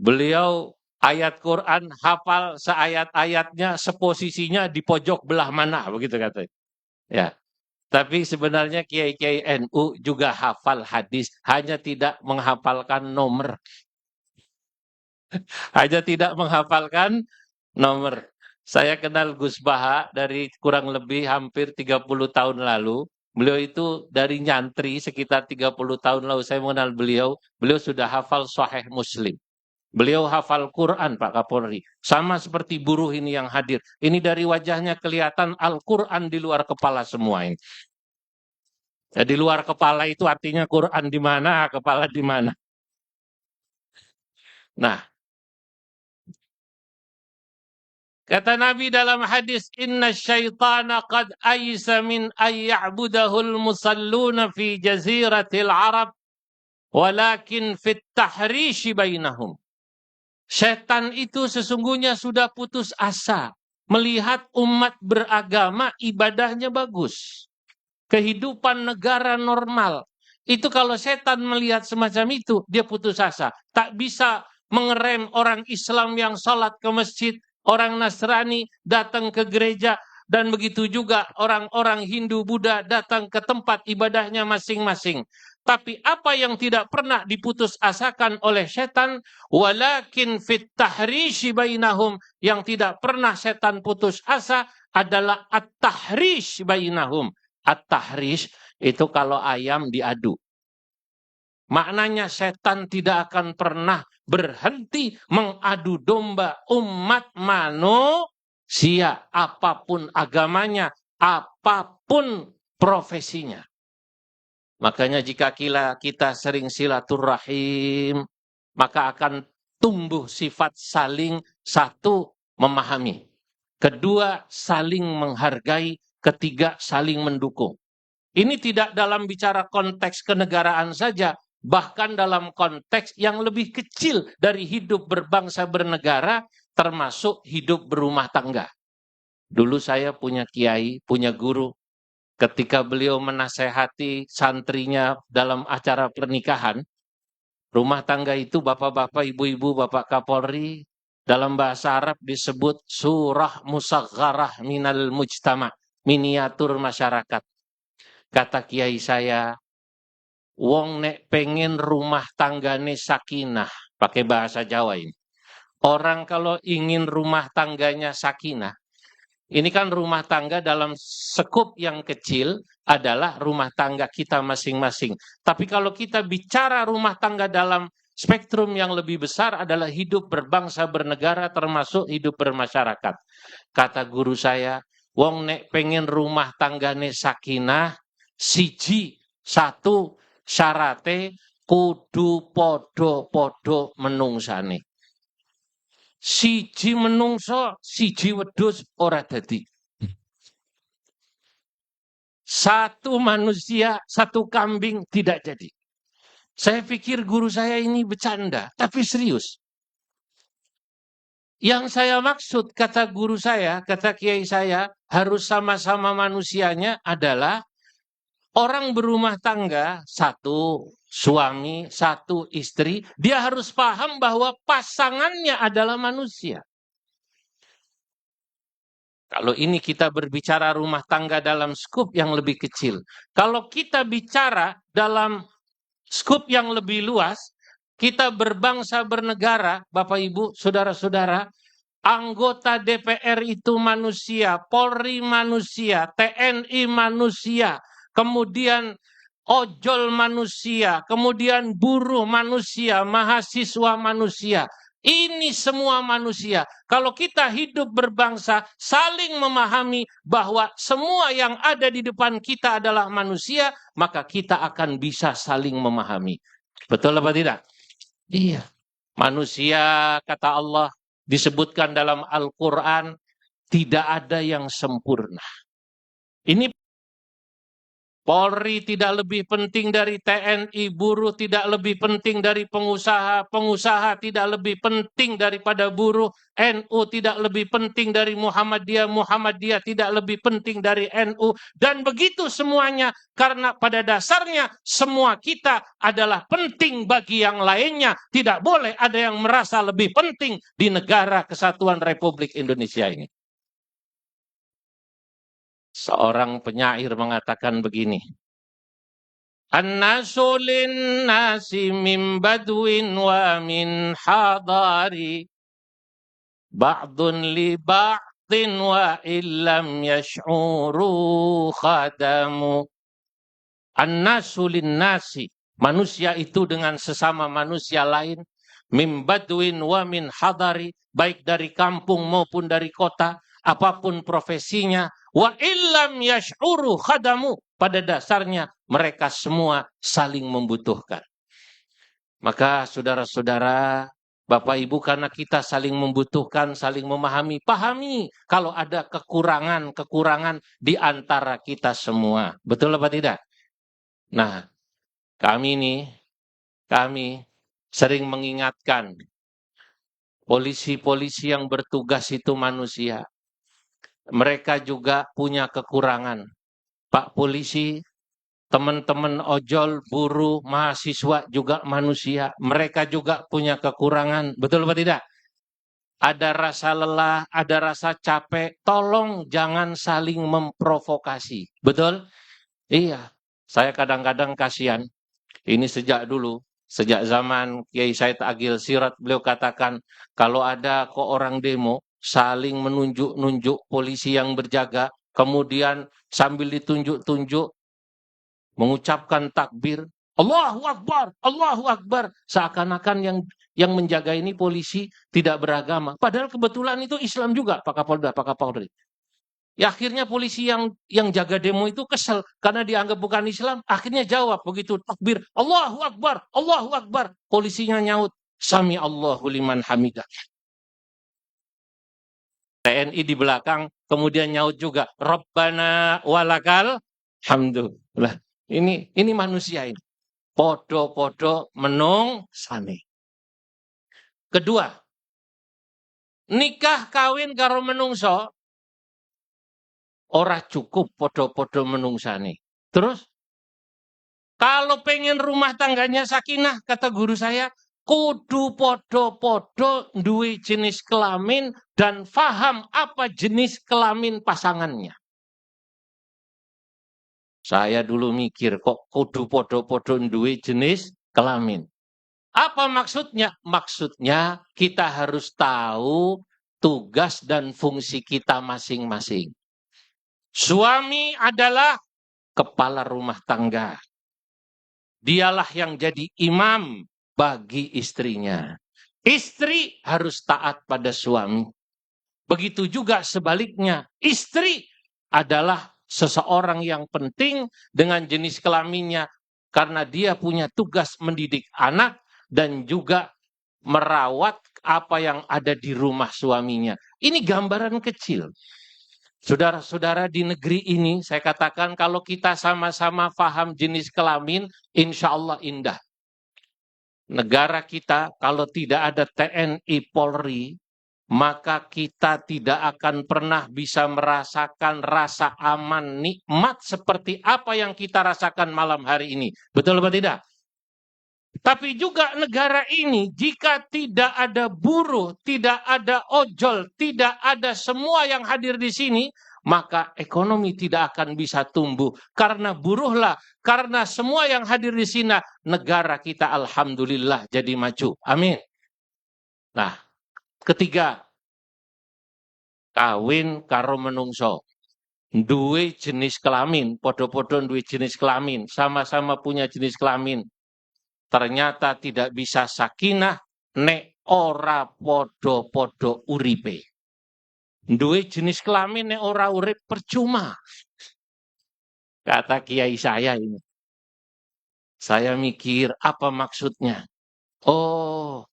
beliau ayat Quran hafal seayat-ayatnya, seposisinya di pojok belah mana, begitu katanya. Ya, tapi sebenarnya kiai-kiai NU juga hafal hadis, hanya tidak menghafalkan nomor. Hanya tidak menghafalkan nomor. Saya kenal Gus Baha dari kurang lebih hampir 30 tahun lalu. Beliau itu dari nyantri sekitar 30 tahun lalu saya mengenal beliau. Beliau sudah hafal Sahih Muslim. Beliau hafal Quran Pak Kapolri. Sama seperti buruh ini yang hadir. Ini dari wajahnya kelihatan Al-Quran di luar kepala semua ini. Ya, di luar kepala itu artinya Quran di mana, kepala di mana. Nah, kata Nabi dalam hadis, Inna syaitana qad aisa min ayya'budahul musalluna fi jaziratil Arab, walakin fit tahrishi bainahum. Setan itu sesungguhnya sudah putus asa melihat umat beragama ibadahnya bagus. Kehidupan negara normal. Itu kalau setan melihat semacam itu, dia putus asa. Tak bisa mengerem orang Islam yang salat ke masjid, orang Nasrani datang ke gereja, dan begitu juga orang-orang Hindu Buddha datang ke tempat ibadahnya masing-masing. Tapi apa yang tidak pernah diputus asakan oleh setan, walakin fit tahrishi bainahum, yang tidak pernah setan putus asa adalah at-tahrish bainahum. At-tahrish itu kalau ayam diadu. Maknanya setan tidak akan pernah berhenti mengadu domba umat manusia, apapun agamanya, apapun profesinya. Makanya jika kita sering silaturahim, maka akan tumbuh sifat saling, satu, memahami. Kedua, saling menghargai. Ketiga, saling mendukung. Ini tidak dalam bicara konteks kenegaraan saja, bahkan dalam konteks yang lebih kecil dari hidup berbangsa bernegara, termasuk hidup berumah tangga. Dulu saya punya kiai, punya guru, ketika beliau menasehati santrinya dalam acara pernikahan, rumah tangga itu bapak-bapak, ibu-ibu, bapak Kapolri, dalam bahasa Arab disebut surah musagharah minal mujtama, miniatur masyarakat. Kata kiai saya, wong nek pengen rumah tanggane sakinah, pakai bahasa Jawa ini. Orang kalau ingin rumah tangganya sakinah, ini kan rumah tangga dalam skup yang kecil adalah rumah tangga kita masing-masing. Tapi kalau kita bicara rumah tangga dalam spektrum yang lebih besar adalah hidup berbangsa bernegara termasuk hidup bermasyarakat. Kata guru saya, wong nek pengen rumah tanggane sakinah, siji, satu, syarate kudu podo-podo menungsane. Siji menungso, siji wedhus ora dadi. Satu manusia, satu kambing tidak jadi. Saya pikir guru saya ini bercanda, tapi serius. Yang saya maksud, kata guru saya, kata kiai saya, harus sama-sama manusianya adalah orang berumah tangga, satu suami, satu istri, dia harus paham bahwa pasangannya adalah manusia. Kalau ini kita berbicara rumah tangga dalam skup yang lebih kecil. Kalau kita bicara dalam skup yang lebih luas, kita berbangsa bernegara, Bapak Ibu, saudara-saudara, anggota DPR itu manusia, Polri manusia, TNI manusia, kemudian ojol manusia, kemudian buruh manusia, mahasiswa manusia. Ini semua manusia. Kalau kita hidup berbangsa, saling memahami bahwa semua yang ada di depan kita adalah manusia, maka kita akan bisa saling memahami. Betul apa tidak? Iya. Manusia, kata Allah, disebutkan dalam Al-Quran, tidak ada yang sempurna. Ini Polri tidak lebih penting dari TNI, buruh tidak lebih penting dari pengusaha, pengusaha tidak lebih penting daripada buruh, NU tidak lebih penting dari Muhammadiyah, Muhammadiyah tidak lebih penting dari NU, dan begitu semuanya, karena pada dasarnya semua kita adalah penting bagi yang lainnya. Tidak boleh ada yang merasa lebih penting di negara kesatuan Republik Indonesia ini. Seorang penyair mengatakan begini, An-nasu lin-nasi min badwin wa min hadari, ba'dun li ba'din wa illam yash'uru khadamu. An-nasu lin-nasi, manusia itu dengan sesama manusia lain, min badwin wa min hadari, baik dari kampung maupun dari kota, apapun profesinya, wa illam yash'uru khadamu, pada dasarnya mereka semua saling membutuhkan. Maka saudara-saudara, Bapak Ibu, karena kita saling membutuhkan, saling memahami, pahami kalau ada kekurangan-kekurangan di antara kita semua. Betul apa tidak? Nah, kami sering mengingatkan polisi-polisi yang bertugas itu manusia. Mereka juga punya kekurangan. Pak polisi, teman-teman ojol, buruh, mahasiswa juga manusia. Mereka juga punya kekurangan. Betul apa tidak? Ada rasa lelah, ada rasa capek. Tolong jangan saling memprovokasi. Betul? Iya. Saya kadang-kadang kasihan. Ini sejak dulu. Sejak zaman Kiai Said Agil Sirat, beliau katakan, kalau ada kok orang demo, saling menunjuk-nunjuk polisi yang berjaga, kemudian sambil ditunjuk-tunjuk, mengucapkan takbir, Allahu Akbar, Allahu Akbar. Seakan-akan yang menjaga ini polisi tidak beragama. Padahal kebetulan itu Islam juga, Pak Kapolda, Pak Kapolri. Ya, akhirnya polisi yang jaga demo itu kesel karena dianggap bukan Islam. Akhirnya jawab begitu takbir, Allahu Akbar, Allahu Akbar. Polisinya nyaut, Sami Allahu liman hamidah. TNI di belakang kemudian nyaut juga, Rabbana walakal hamdu. Lah, ini manusia ini. Podo-podo menung sane. Kedua, nikah kawin karo menungso ora cukup podo-podo menungsane. Terus, kalau pengen rumah tangganya sakinah, kata guru saya, kudu podo-podo duwe jenis kelamin dan faham apa jenis kelamin pasangannya. Saya dulu mikir, kok kudu podo-podo duwe jenis kelamin. Apa maksudnya? Maksudnya kita harus tahu tugas dan fungsi kita masing-masing. Suami adalah kepala rumah tangga. Dialah yang jadi imam bagi istrinya. Istri harus taat pada suami. Begitu juga sebaliknya. Istri adalah seseorang yang penting dengan jenis kelaminnya karena dia punya tugas mendidik anak dan juga merawat apa yang ada di rumah suaminya. Ini gambaran kecil. Saudara-saudara, di negeri ini saya katakan kalau kita sama-sama paham jenis kelamin, insya Allah indah. Negara kita kalau tidak ada TNI Polri, maka kita tidak akan pernah bisa merasakan rasa aman, nikmat seperti apa yang kita rasakan malam hari ini. Betul atau tidak? Tapi juga negara ini jika tidak ada buruh, tidak ada ojol, tidak ada semua yang hadir di sini, maka ekonomi tidak akan bisa tumbuh. Karena buruhlah, karena semua yang hadir di sini, negara kita alhamdulillah jadi maju. Amin. Nah, ketiga, kawin karo menungso. Duwe jenis kelamin, podo-podo duwe jenis kelamin, sama-sama punya jenis kelamin. Ternyata tidak bisa sakinah nek ora podo-podo uripe. Duwe jenis kelamin nek ora urip percuma. Kata kiai saya ini. Saya mikir apa maksudnya? Oh,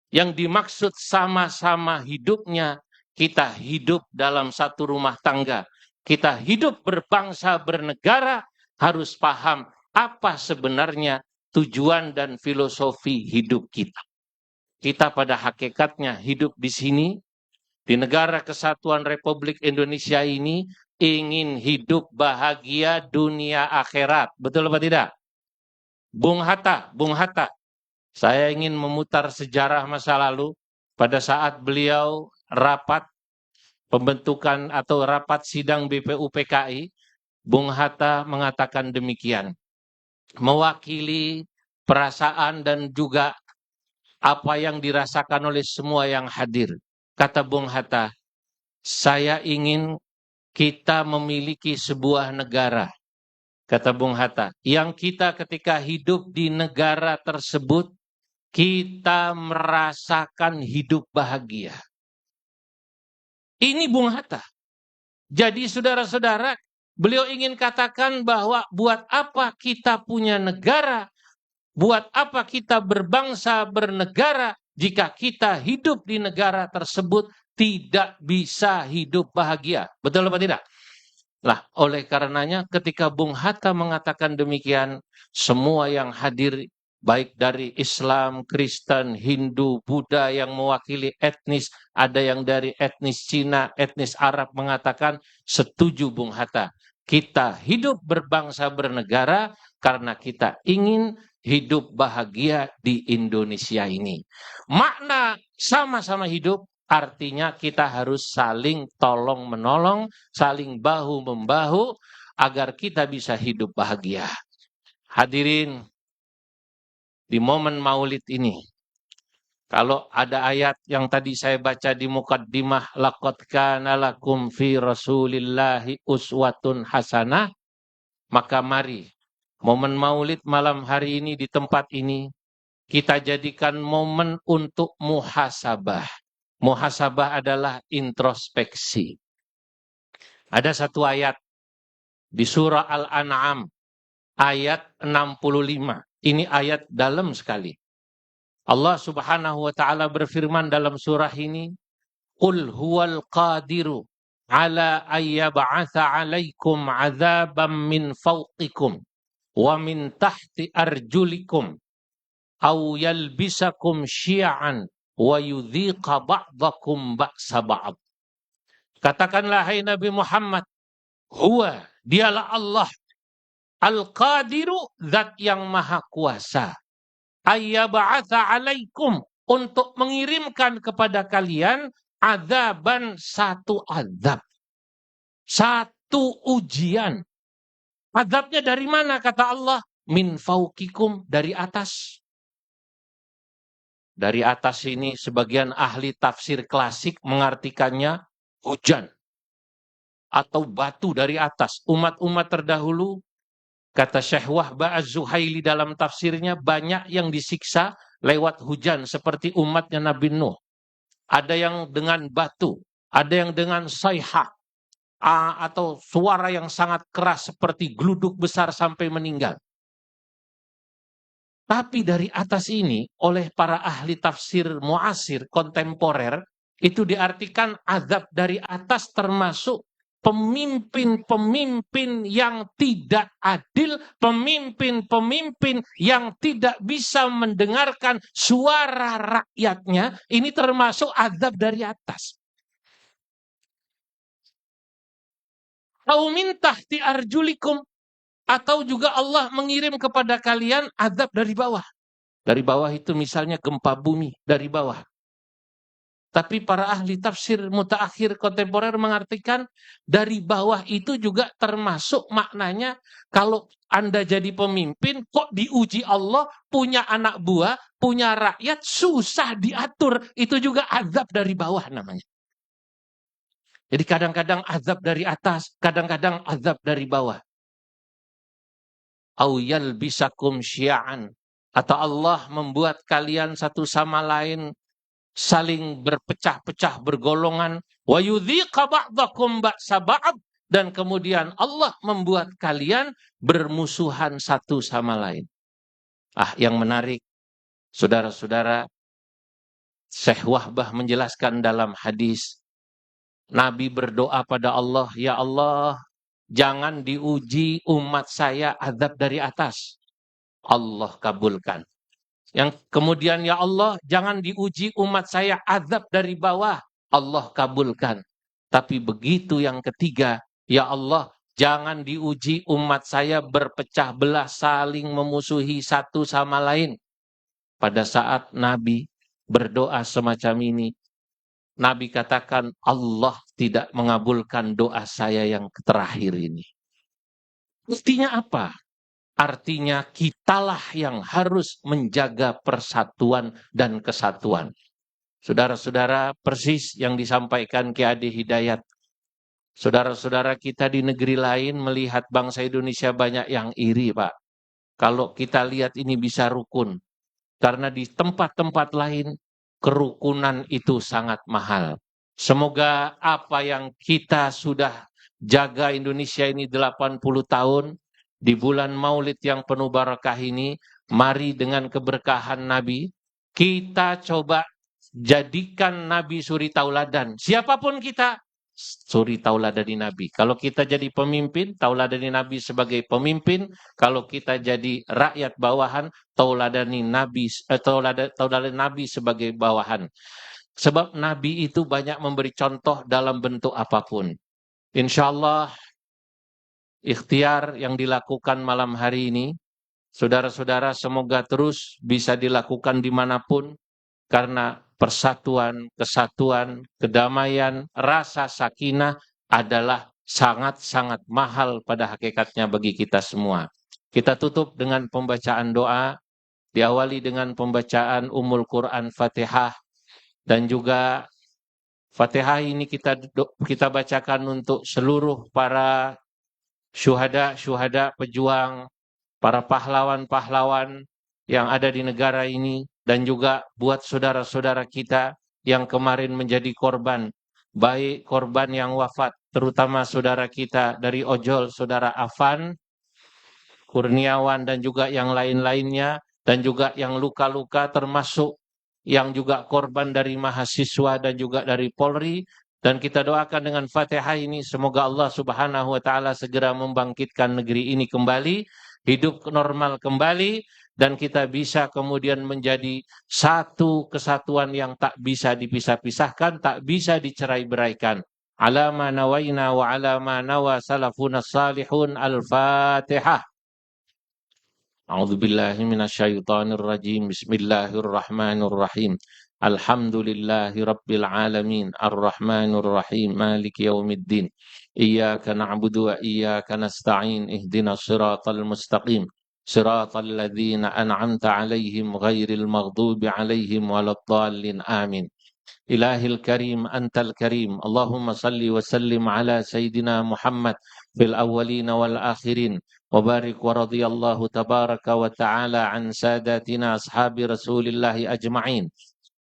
Yang dimaksud sama-sama hidupnya, kita hidup dalam satu rumah tangga. Kita hidup berbangsa, bernegara, harus paham apa sebenarnya tujuan dan filosofi hidup kita. Kita pada hakikatnya hidup di sini, di negara kesatuan Republik Indonesia ini, ingin hidup bahagia dunia akhirat. Betul apa tidak? Bung Hatta, saya ingin memutar sejarah masa lalu pada saat beliau rapat pembentukan atau rapat sidang BPUPKI, Bung Hatta mengatakan demikian. Mewakili perasaan dan juga apa yang dirasakan oleh semua yang hadir. Kata Bung Hatta, saya ingin kita memiliki sebuah negara. Kata Bung Hatta, yang kita ketika hidup di negara tersebut, kita merasakan hidup bahagia. Ini Bung Hatta. Jadi saudara-saudara, beliau ingin katakan bahwa buat apa kita punya negara, buat apa kita berbangsa, bernegara, jika kita hidup di negara tersebut tidak bisa hidup bahagia. Betul apa tidak? Nah, oleh karenanya ketika Bung Hatta mengatakan demikian, semua yang hadir baik dari Islam, Kristen, Hindu, Buddha yang mewakili etnis, ada yang dari etnis Cina, etnis Arab mengatakan setuju Bung Hatta. Kita hidup berbangsa bernegara karena kita ingin hidup bahagia di Indonesia ini. Makna sama-sama hidup artinya kita harus saling tolong-menolong, saling bahu-membahu agar kita bisa hidup bahagia. Hadirin, di momen Maulid ini, kalau ada ayat yang tadi saya baca di mukaddimah, laqad kana lakum fi Rasulillahi uswatun hasanah, maka mari momen Maulid malam hari ini di tempat ini kita jadikan momen untuk muhasabah. Muhasabah adalah introspeksi. Ada satu ayat di surah Al-An'am, ayat 65. Ini ayat dalam sekali. Allah Subhanahu wa Ta'ala berfirman dalam surah ini, Qul huwal qadiru ala ayyab'atha alaikum azabam min fawqikum wa min tahti arjulikum au yalbisakum syi'an wa yudhiqa ba'dakum ba'sa ba'd. Katakanlah hai Nabi Muhammad, huwa, dialah Allah, al-qadiru, zat yang maha kuasa, ayyaba'atha alaikum, untuk mengirimkan kepada kalian azaban, satu azab, satu ujian. Azabnya dari mana kata Allah? Min fauqikum, dari atas. Dari atas ini sebagian ahli tafsir klasik mengartikannya hujan atau batu dari atas. Umat-umat terdahulu, kata Syekh Wahbah Az-Zuhaili dalam tafsirnya, banyak yang disiksa lewat hujan seperti umatnya Nabi Nuh. Ada yang dengan batu, ada yang dengan sayhah atau suara yang sangat keras seperti gluduk besar sampai meninggal. Tapi dari atas ini oleh para ahli tafsir muasir kontemporer itu diartikan azab dari atas termasuk pemimpin-pemimpin yang tidak adil, pemimpin-pemimpin yang tidak bisa mendengarkan suara rakyatnya, ini termasuk azab dari atas. Au min tahti arjulikum, atau juga Allah mengirim kepada kalian azab dari bawah. Dari bawah itu misalnya gempa bumi dari bawah. Tapi para ahli tafsir mutaakhir kontemporer mengartikan dari bawah itu juga termasuk maknanya kalau Anda jadi pemimpin kok diuji Allah, punya anak buah, punya rakyat, susah diatur. Itu juga azab dari bawah namanya. Jadi kadang-kadang azab dari atas, kadang-kadang azab dari bawah. Au yalbisakum syi'an, atau Allah membuat kalian satu sama lain saling berpecah-pecah, bergolongan, wa yudhiqa ba'dakum ba'sa ba'd, dan kemudian Allah membuat kalian bermusuhan satu sama lain. Yang menarik, saudara-saudara, Syekh Wahbah menjelaskan dalam hadis, Nabi berdoa pada Allah, ya Allah, jangan diuji umat saya azab dari atas. Allah kabulkan. Yang kemudian, ya Allah, jangan diuji umat saya azab dari bawah. Allah kabulkan. Tapi begitu yang ketiga, ya Allah, jangan diuji umat saya berpecah belah, saling memusuhi satu sama lain. Pada saat Nabi berdoa semacam ini, Nabi katakan, Allah tidak mengabulkan doa saya yang terakhir ini. Buktinya apa? Artinya kitalah yang harus menjaga persatuan dan kesatuan. Saudara-saudara, persis yang disampaikan Ki Adi Hidayat. Saudara-saudara kita di negeri lain melihat bangsa Indonesia banyak yang iri, Pak. Kalau kita lihat ini bisa rukun. Karena di tempat-tempat lain, kerukunan itu sangat mahal. Semoga apa yang kita sudah jaga Indonesia ini 80 tahun, di bulan Maulid yang penuh barakah ini, mari dengan keberkahan Nabi, kita coba jadikan Nabi suri tauladan. Siapapun kita, suri tauladani Nabi. Kalau kita jadi pemimpin, tauladani Nabi sebagai pemimpin. Kalau kita jadi rakyat bawahan, tauladani Nabi sebagai bawahan. Sebab Nabi itu banyak memberi contoh dalam bentuk apapun. Insya Allah, ikhtiar yang dilakukan malam hari ini, saudara-saudara semoga terus bisa dilakukan dimanapun, karena persatuan, kesatuan, kedamaian, rasa sakinah adalah sangat-sangat mahal pada hakikatnya bagi kita semua. Kita tutup dengan pembacaan doa, diawali dengan pembacaan Ummul Quran Fatihah, dan juga Fatihah ini kita bacakan untuk seluruh para syuhada pejuang, para pahlawan-pahlawan yang ada di negara ini, dan juga buat saudara-saudara kita yang kemarin menjadi korban, baik korban yang wafat, terutama saudara kita dari Ojol, saudara Afan, Kurniawan, dan juga yang lain-lainnya, dan juga yang luka-luka termasuk yang juga korban dari mahasiswa dan juga dari Polri. Dan kita doakan dengan Fatihah ini, semoga Allah Subhanahu wa Ta'ala segera membangkitkan negeri ini kembali, hidup normal kembali, dan kita bisa kemudian menjadi satu kesatuan yang tak bisa dipisah-pisahkan, tak bisa dicerai-beraikan. Ala ma nawaina wa ala ma nawa salafuna salihun. Al-Fatihah. A'udzu billahi minasyaitonir rajim. Bismillahirrahmanirrahim. Alhamdulillahi rabbil alamin. Arrahmanir rahim. Maliki yaumiddin. Iyyaka na'budu wa iyyaka nasta'in. Ihdinas siratal mustaqim. Siratal ladzina an'amta 'alaihim ghairil maghdubi 'alaihim waladdallin. Amin. Ilahil karim, antal karim. Allahumma salli wa sallim ala sayyidina Muhammad fil awwalina wal akhirin. وبارك ورضي الله تبارك وتعالى عن ساداتنا أصحاب رسول الله أجمعين.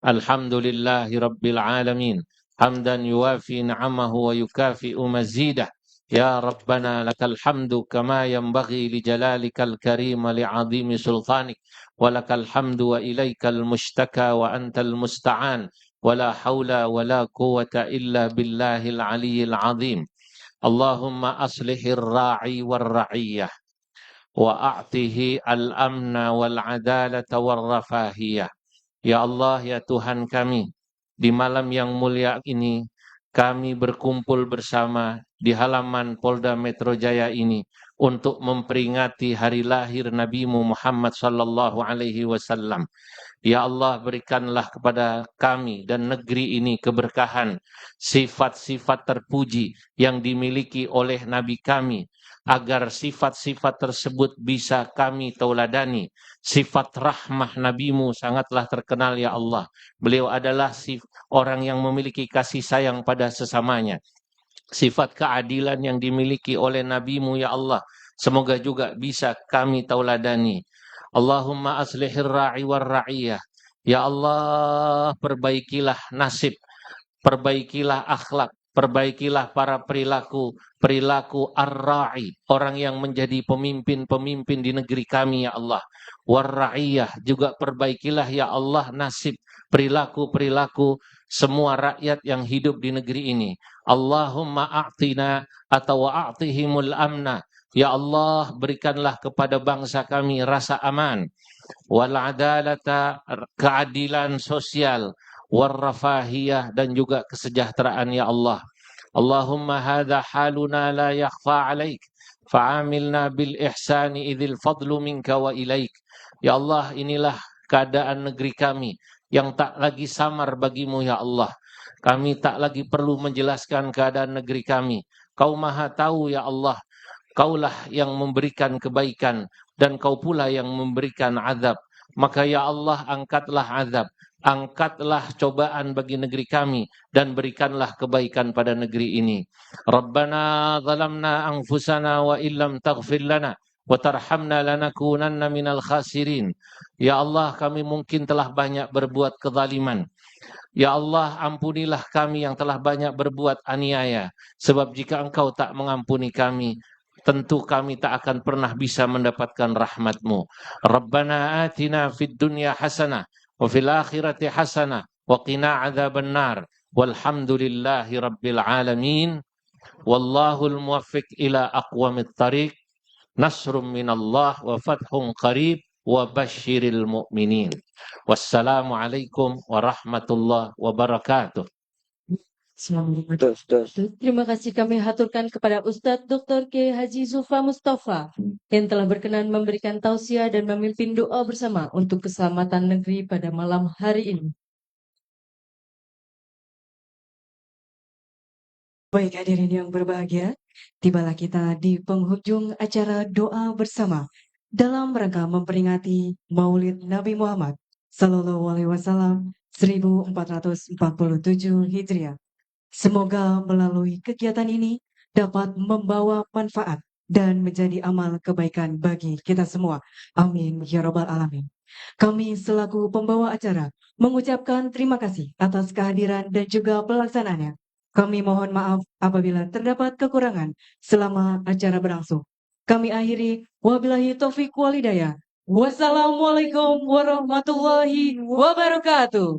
الحمد لله رب العالمين حمدا يوافي نعمه ويكافئ مزيده. يا ربنا لك الحمد كما ينبغي لجلالك الكريم لعظيم سلطانك، ولك الحمد وإليك المشتكى وأنت المستعان، ولا حول ولا قوة إلا بالله العلي العظيم. Allahumma aslihir ra'i wal ra'iyah wa a'tihi al-amna wal adalata wal rafahiyah. Ya Allah, ya Tuhan kami, di malam yang mulia ini kami berkumpul bersama di halaman Polda Metro Jaya ini untuk memperingati hari lahir Nabi-Mu Muhammad sallallahu alaihi wasallam. Ya Allah, berikanlah kepada kami dan negeri ini keberkahan, sifat-sifat terpuji yang dimiliki oleh Nabi kami, agar sifat-sifat tersebut bisa kami tauladani. Sifat rahmah Nabi-Mu sangatlah terkenal, ya Allah. Beliau adalah orang yang memiliki kasih sayang pada sesamanya. Sifat keadilan yang dimiliki oleh Nabi-Mu, ya Allah, semoga juga bisa kami tauladani. Allahumma aslihir ra'i war ra'iyah. Ya Allah, perbaikilah nasib, perbaikilah akhlak, Perbaikilah para perilaku ar-ra'i, orang yang menjadi pemimpin-pemimpin di negeri kami ya Allah. War-ra'iyah, juga perbaikilah ya Allah nasib perilaku semua rakyat yang hidup di negeri ini. Allahumma a'tina atau a'tihimul amna. Ya Allah, berikanlah kepada bangsa kami rasa aman. Wal adalata, keadilan sosial. Warrafahiyah, dan juga kesejahteraan ya Allah. Allahumma hadha haluna la yakhfa alaik. Fa'amilna bil ihsani idhil fadlu minka wa ilaik. Ya Allah, inilah keadaan negeri kami yang tak lagi samar bagimu ya Allah. Kami tak lagi perlu menjelaskan keadaan negeri kami. Kau maha tahu ya Allah. Kaulah yang memberikan kebaikan dan kau pula yang memberikan azab. Maka ya Allah, angkatlah azab. Angkatlah cobaan bagi negeri kami dan berikanlah kebaikan pada negeri ini. Rabbana zalamna anfusana wa illam taghfir lana wa tarhamna lanakunanna minal khasirin. Ya Allah, kami mungkin telah banyak berbuat kezaliman. Ya Allah, ampunilah kami yang telah banyak berbuat aniaya. Sebab jika Engkau tak mengampuni kami, tentu kami tak akan pernah bisa mendapatkan rahmat-Mu. Rabbana atina fid dunya hasanah wa fil akhirati hasanah wa qina adzaban nar. Walhamdulillahi rabbil alamin. Wallahul muwaffiq ila aqwamit thariq. Nasrum minallah wa fathun qarib wa basyiril mu'minin. Wassalamualaikum warahmatullahi wabarakatuh. Terima kasih kami haturkan kepada Ustadz Dr. K. Haji Zulfa Mustafa yang telah berkenan memberikan tausiah dan memimpin doa bersama untuk keselamatan negeri pada malam hari ini. Baik hadirin yang berbahagia, tibalah kita di penghujung acara doa bersama dalam rangka memperingati Maulid Nabi Muhammad Sallallahu Alaihi Wasallam 1447 Hijriah. Semoga melalui kegiatan ini dapat membawa manfaat dan menjadi amal kebaikan bagi kita semua. Amin ya rabbal alamin. Kami selaku pembawa acara mengucapkan terima kasih atas kehadiran dan juga pelaksanaannya. Kami mohon maaf apabila terdapat kekurangan selama acara berlangsung. Kami akhiri wabillahi taufiq wal hidayah. Wassalamualaikum warahmatullahi wabarakatuh.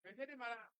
Biasanya di mana?